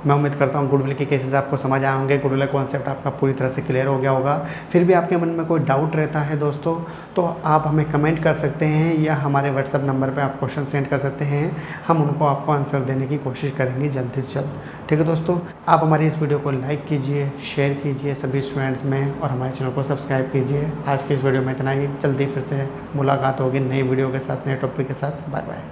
मैं उम्मीद करता हूँ गुडविल के केसेस आपको समझ आए होंगे, गुडविल का कॉन्सेप्ट आपका पूरी तरह से क्लियर हो गया होगा। फिर भी आपके मन में कोई डाउट रहता है दोस्तों, तो आप हमें कमेंट कर सकते हैं या हमारे व्हाट्सएप नंबर पे आप क्वेश्चन सेंड कर सकते हैं, हम उनको आपको आंसर देने की कोशिश करेंगे जल्द से जल्द। ठीक है दोस्तों, आप हमारी इस वीडियो को लाइक कीजिए, शेयर कीजिए सभी स्टूडेंट्स में, और हमारे चैनल को सब्सक्राइब कीजिए। आज की इस वीडियो में इतना ही, जल्दी फिर से मुलाकात होगी नई वीडियो के साथ, नए टॉपिक के साथ। Bye bye.